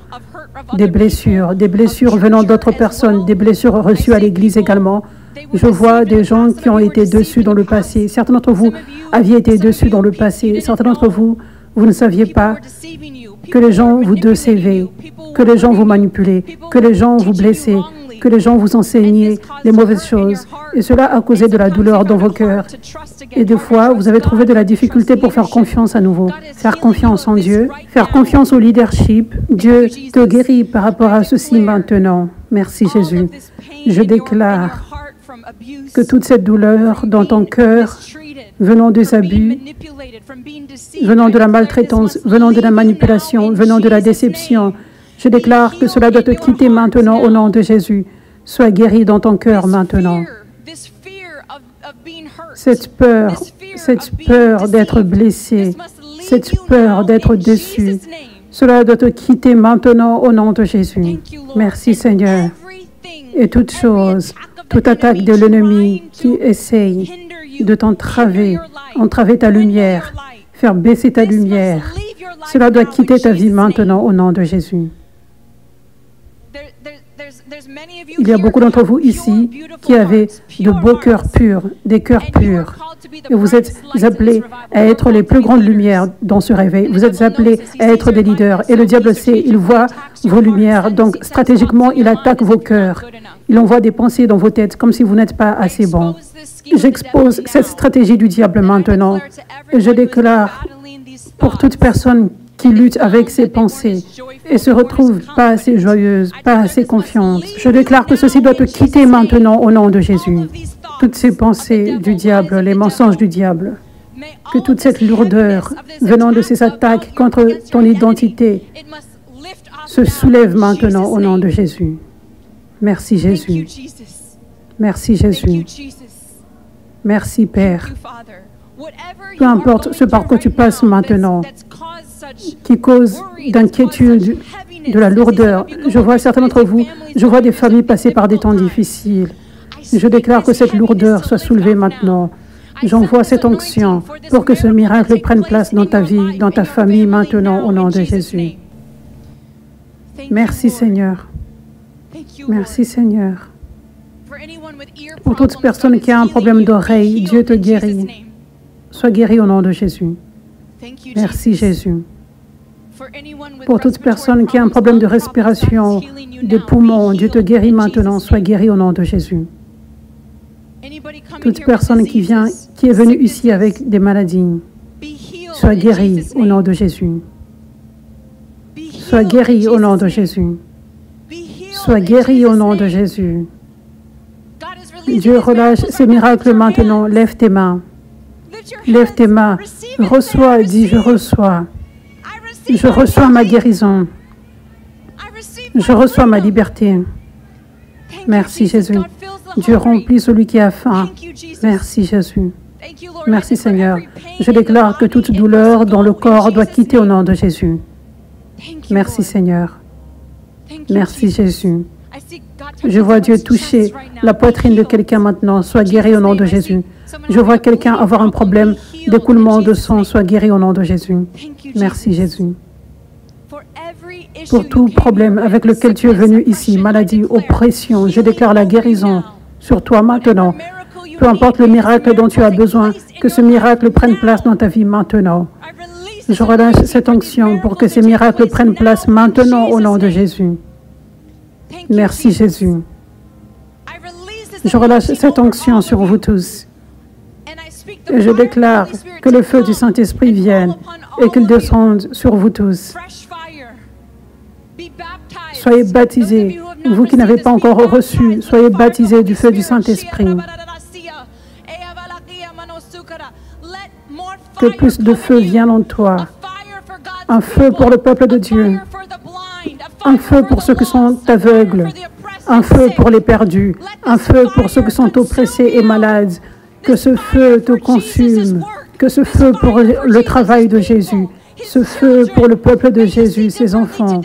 des blessures venant d'autres personnes, des blessures reçues à l'Église également. Je vois des gens qui ont été déçus dans le passé. Certains d'entre vous aviez été déçus dans le passé. Certains d'entre vous, vous ne saviez pas que les gens vous décevaient, que les gens vous manipulaient, que les gens vous blessaient, que les gens vous enseignent les mauvaises choses. Et cela a causé de la douleur dans vos cœurs. Et des fois, vous avez trouvé de la difficulté pour faire confiance à nouveau. Faire confiance en Dieu, faire confiance au leadership. Dieu te guérit par rapport à ceci maintenant. Merci Jésus. Je déclare que toute cette douleur dans ton cœur, venant des abus, venant de la maltraitance, venant de la manipulation, venant de la déception, je déclare que cela doit te quitter maintenant au nom de Jésus. Sois guéri dans ton cœur maintenant. Cette peur d'être blessé, cette peur d'être déçu, cela doit te quitter maintenant au nom de Jésus. Merci Seigneur. Et toute chose, toute attaque de l'ennemi qui essaye de entraver ta lumière, faire baisser ta lumière, cela doit quitter ta vie maintenant au nom de Jésus. Il y a beaucoup d'entre vous ici qui avez de beaux cœurs purs, des cœurs purs. Et vous êtes appelés à être les plus grandes lumières dans ce réveil. Vous êtes appelés à être des leaders. Et le diable sait, il voit vos lumières. Donc, stratégiquement, il attaque vos cœurs. Il envoie des pensées dans vos têtes comme si vous n'êtes pas assez bon. J'expose cette stratégie du diable maintenant. Et je déclare pour toute personne qui lutte avec ses pensées et se retrouve pas assez joyeuse, pas assez confiante. Je déclare que ceci doit te quitter maintenant au nom de Jésus. Toutes ces pensées du diable, les mensonges du diable, que toute cette lourdeur venant de ces attaques contre ton identité se soulève maintenant au nom de Jésus. Merci Jésus. Merci Jésus. Merci Père. Peu importe ce par quoi tu passes maintenant, qui cause d'inquiétude, de la lourdeur. Je vois certains d'entre vous, je vois des familles passer par des temps difficiles. Je déclare que cette lourdeur soit soulevée maintenant. J'envoie cette onction pour que ce miracle prenne place dans ta vie, dans ta famille maintenant, au nom de Jésus. Merci Seigneur. Merci Seigneur. Pour toute personne qui a un problème d'oreille, Dieu te guérit. Sois guéri au nom de Jésus. Merci Jésus. Pour toute personne qui a un problème de respiration, de poumons, Dieu te guérit maintenant. Sois guéri au nom de Jésus. Toute personne qui est venue ici avec des maladies, sois guéri au nom de Jésus. Sois guéri au nom de Jésus. Sois guéri au nom de Jésus. Dieu relâche ces miracles maintenant. Lève tes mains. Lève tes mains. Reçois, dis, je reçois. Je reçois ma guérison. Je reçois ma liberté. Merci Jésus. Dieu remplit celui qui a faim. Merci Jésus. Merci Seigneur. Je déclare que toute douleur dans le corps doit quitter au nom de Jésus. Merci Seigneur. Merci Jésus. Je vois Dieu toucher la poitrine de quelqu'un maintenant. Sois guéri au nom de Jésus. Je vois quelqu'un avoir un problème d'écoulement de sang. Sois guéri au nom de Jésus. Merci Jésus. Pour tout problème avec lequel tu es venu ici, maladie, oppression, je déclare la guérison sur toi maintenant. Peu importe le miracle dont tu as besoin, que ce miracle prenne place dans ta vie maintenant. Je relâche cette onction pour que ces miracles prennent place maintenant au nom de Jésus. Merci Jésus. Je relâche cette onction sur vous tous. Et je déclare que le feu du Saint-Esprit vienne et qu'il descende sur vous tous. Soyez baptisés, vous qui n'avez pas encore reçu, soyez baptisés du feu du Saint-Esprit. Que plus de feu vienne en toi. Un feu pour le peuple de Dieu. Un feu pour ceux qui sont aveugles. Un feu pour les perdus. Un feu pour ceux qui sont oppressés et malades. Que ce feu te consume. Que ce feu pour le travail de Jésus. Ce feu pour le peuple de Jésus, ses enfants.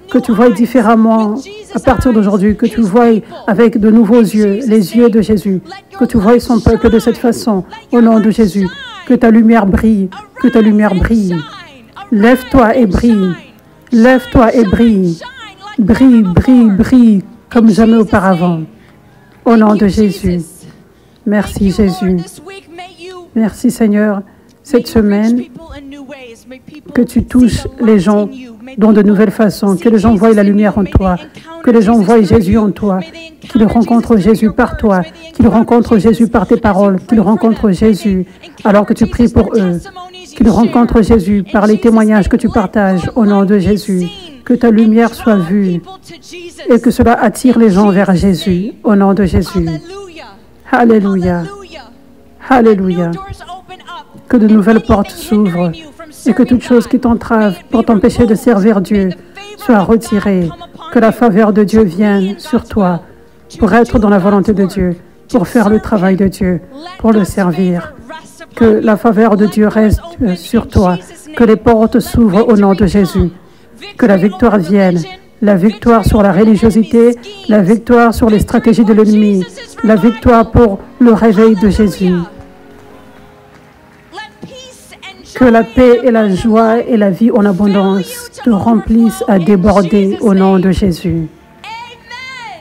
Que tu voies différemment à partir d'aujourd'hui. Que tu voies avec de nouveaux yeux, les yeux de Jésus. Que tu voies son peuple de cette façon, au nom de Jésus. Que ta lumière brille. Que ta lumière brille. Lève-toi et brille. Lève-toi et brille. Brille, brille, brille comme jamais auparavant. Au nom de Jésus. Merci Jésus. Merci Seigneur. Cette semaine, que tu touches les gens dans de nouvelles façons, que les gens voient la lumière en toi, que les gens voient Jésus en toi, qu'ils rencontrent Jésus par toi, qu'ils rencontrent Jésus par tes paroles, qu'ils rencontrent Jésus alors que tu pries pour eux, qu'ils rencontrent Jésus par les témoignages que tu partages au nom de Jésus, que ta lumière soit vue et que cela attire les gens vers Jésus au nom de Jésus. Alléluia. Alléluia. Que de nouvelles portes s'ouvrent et que toute chose qui t'entrave pour t'empêcher de servir Dieu soit retirée. Que la faveur de Dieu vienne sur toi pour être dans la volonté de Dieu, pour faire le travail de Dieu, pour le servir. Que la faveur de Dieu reste sur toi, que les portes s'ouvrent au nom de Jésus, que la victoire vienne, la victoire sur la religiosité, la victoire sur les stratégies de l'ennemi, la victoire pour le réveil de Jésus. Que la paix et la joie et la vie en abondance te remplissent à déborder au nom de Jésus.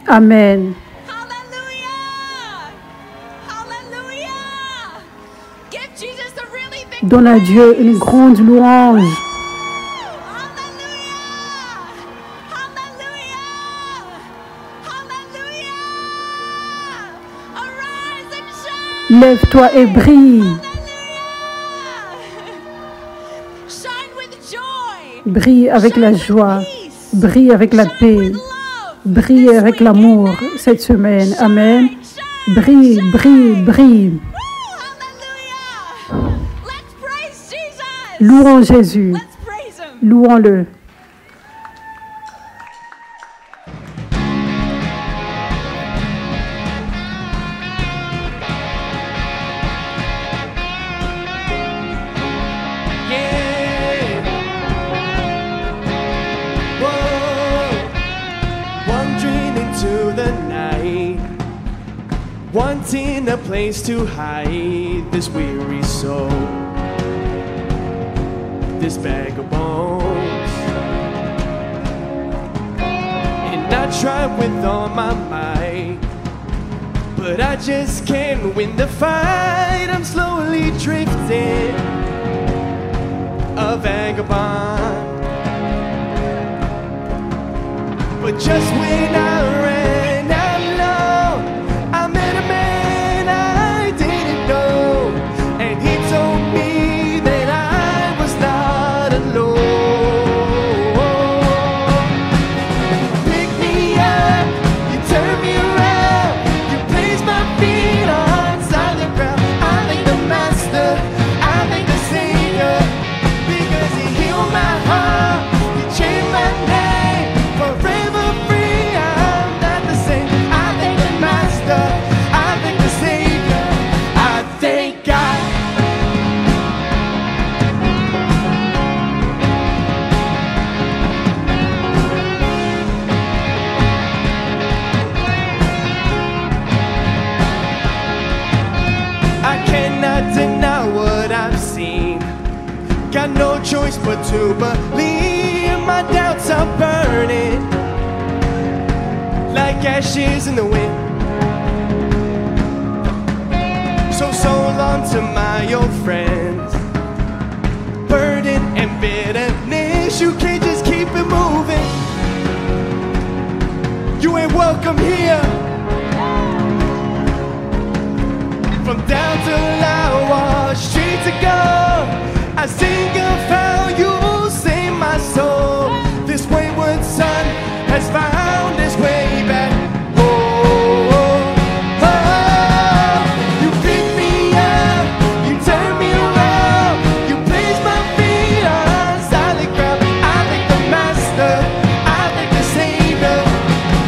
Amen. Donne à Dieu une grande louange. Lève-toi et brille. Brille avec la joie, brille avec la paix, brille avec l'amour cette semaine. Amen. Brille, brille, brille. Louons Jésus. Louons-le. Wanting a place to hide this weary soul, this bag of bones. And I try with all my might, but I just can't win the fight. I'm slowly drifting, a vagabond. But just when I ran out low, I met a man I didn't know, and he told me that I was not alone. Pick me up, you turn me around, you place my feet on solid ground. I thank the Master, I thank the Savior, because he healed my heart, he changed my name, forever free, I'm not the same. I thank the Master, I thank the Savior, I thank God. I cannot deny what I've seen. Got no choice but to believe. My doubts are burning like ashes in the wind. So long to my old friends. Burden and bitterness, you can't just keep it moving. You ain't welcome here. From down to Lower Street to go, I sing of how you save my soul. This wayward son has found his way back. Oh, oh, oh. You pick me up, you turn me around, you place my feet on solid ground. I thank the Master, I thank the Savior,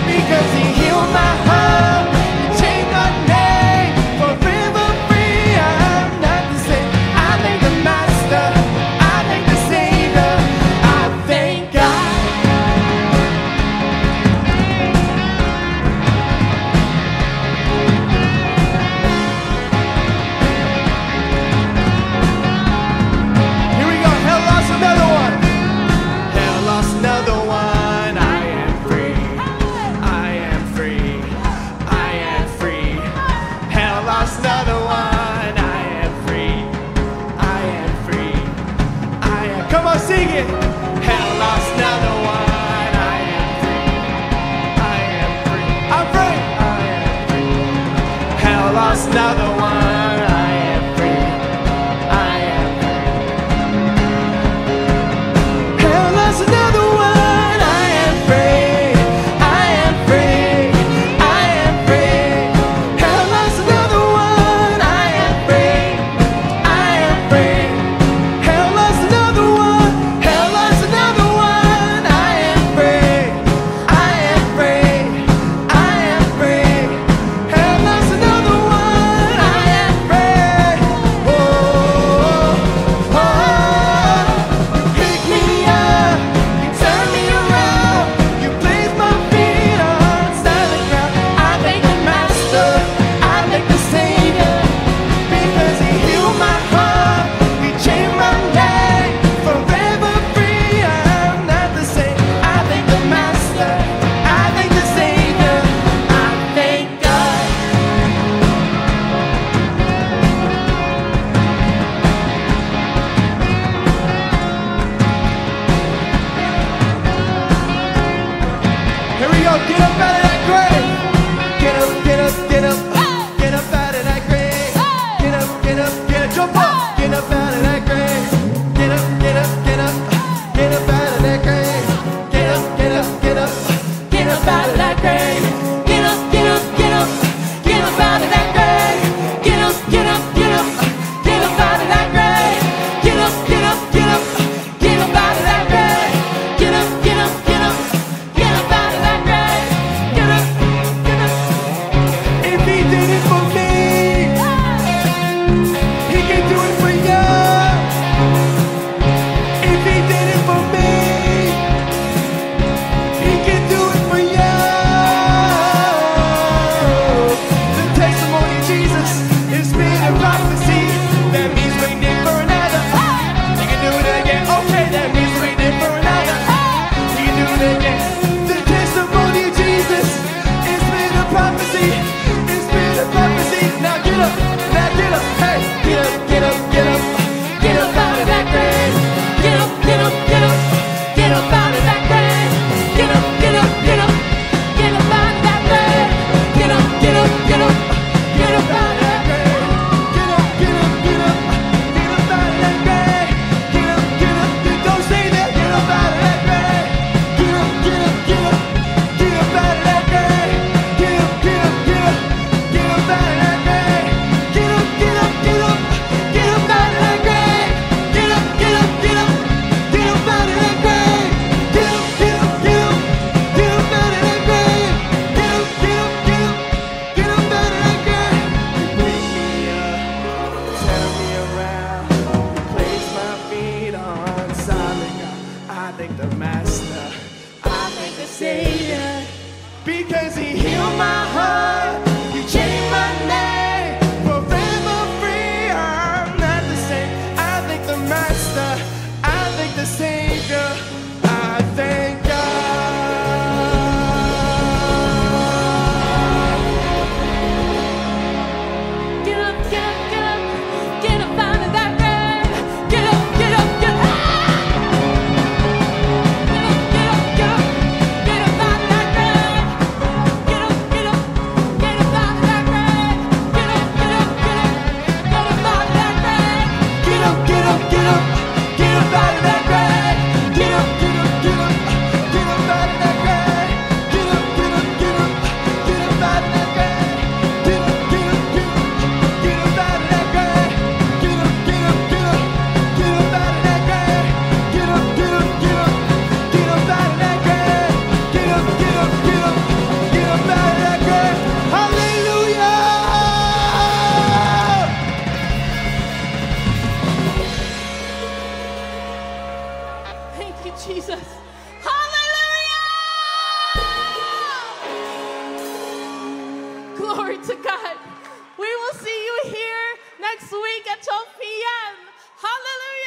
because he healed my heart, he changed my name, forever free, I'm not the same. I thank the Master, I thank get up, get up, get up out of that grave. Get up, get up, get up, get up out of that grave. Get up, get up, get up, get up out of that grave. Get up, get up. If he did it for me, he can do it for you. If he did it for me, he can do it for you. The testimony of Jesus is being a prophecy. That means waiting for another. He can do it again. Okay, that means waiting for another. He can do it again. The testimony of Jesus is being a prophecy. It's being a prophecy. Now get up. Now get up. Hey, get up, get up, get up. Get up out of that grave. Get up, get up, get up. Get up out of that grave. Get up, get up, get up. Get up out of that grave. Get up, get up, get up. Get up out of that grave. Get up, get up, get up. Get up out of that grave. Get up, get up. Don't stay there. Get up out of that grave. Get up, get up, get up. Get up out of that grave. Get up, get up, get up. Get up out of that grave. Get up, get up, get up. Get up out of that grave. Get up, get up, get up. Get up out of that grave. Get up, get up, get up. Get up out of that grave. Get up, get up, get up. Get up out of that grave. Pick me up, turn me around, place my feet on solid ground. I thank the Master, I thank the Savior, because He healed my heart, He changed my name, forever free. I'm not the same. I thank the Master, I thank the Savior, I thank God. Get up, get up, get up, get up out of that grave. Get up, get up, get up. Get up, get up, get up, get up out of that grave. Get up, get up, get up out of that grave. Get up, get up, get up, get up out of that grave. Get up, get up, get up, get up out of that grave. Get up, get up, get up, get up out of that grave. Get up, get up, get up, get up out of that grave. Get up, get up, get up, get up out of that grave. Get up, get up, get up, get up out of that grave. Get up, get up, get up, get up out of that grave. Get up, get up, get up, get up out of that grave. Hallelujah! Thank you, Jesus. Hallelujah! Glory to God. We will see you here next week at 12 p.m. Hallelujah!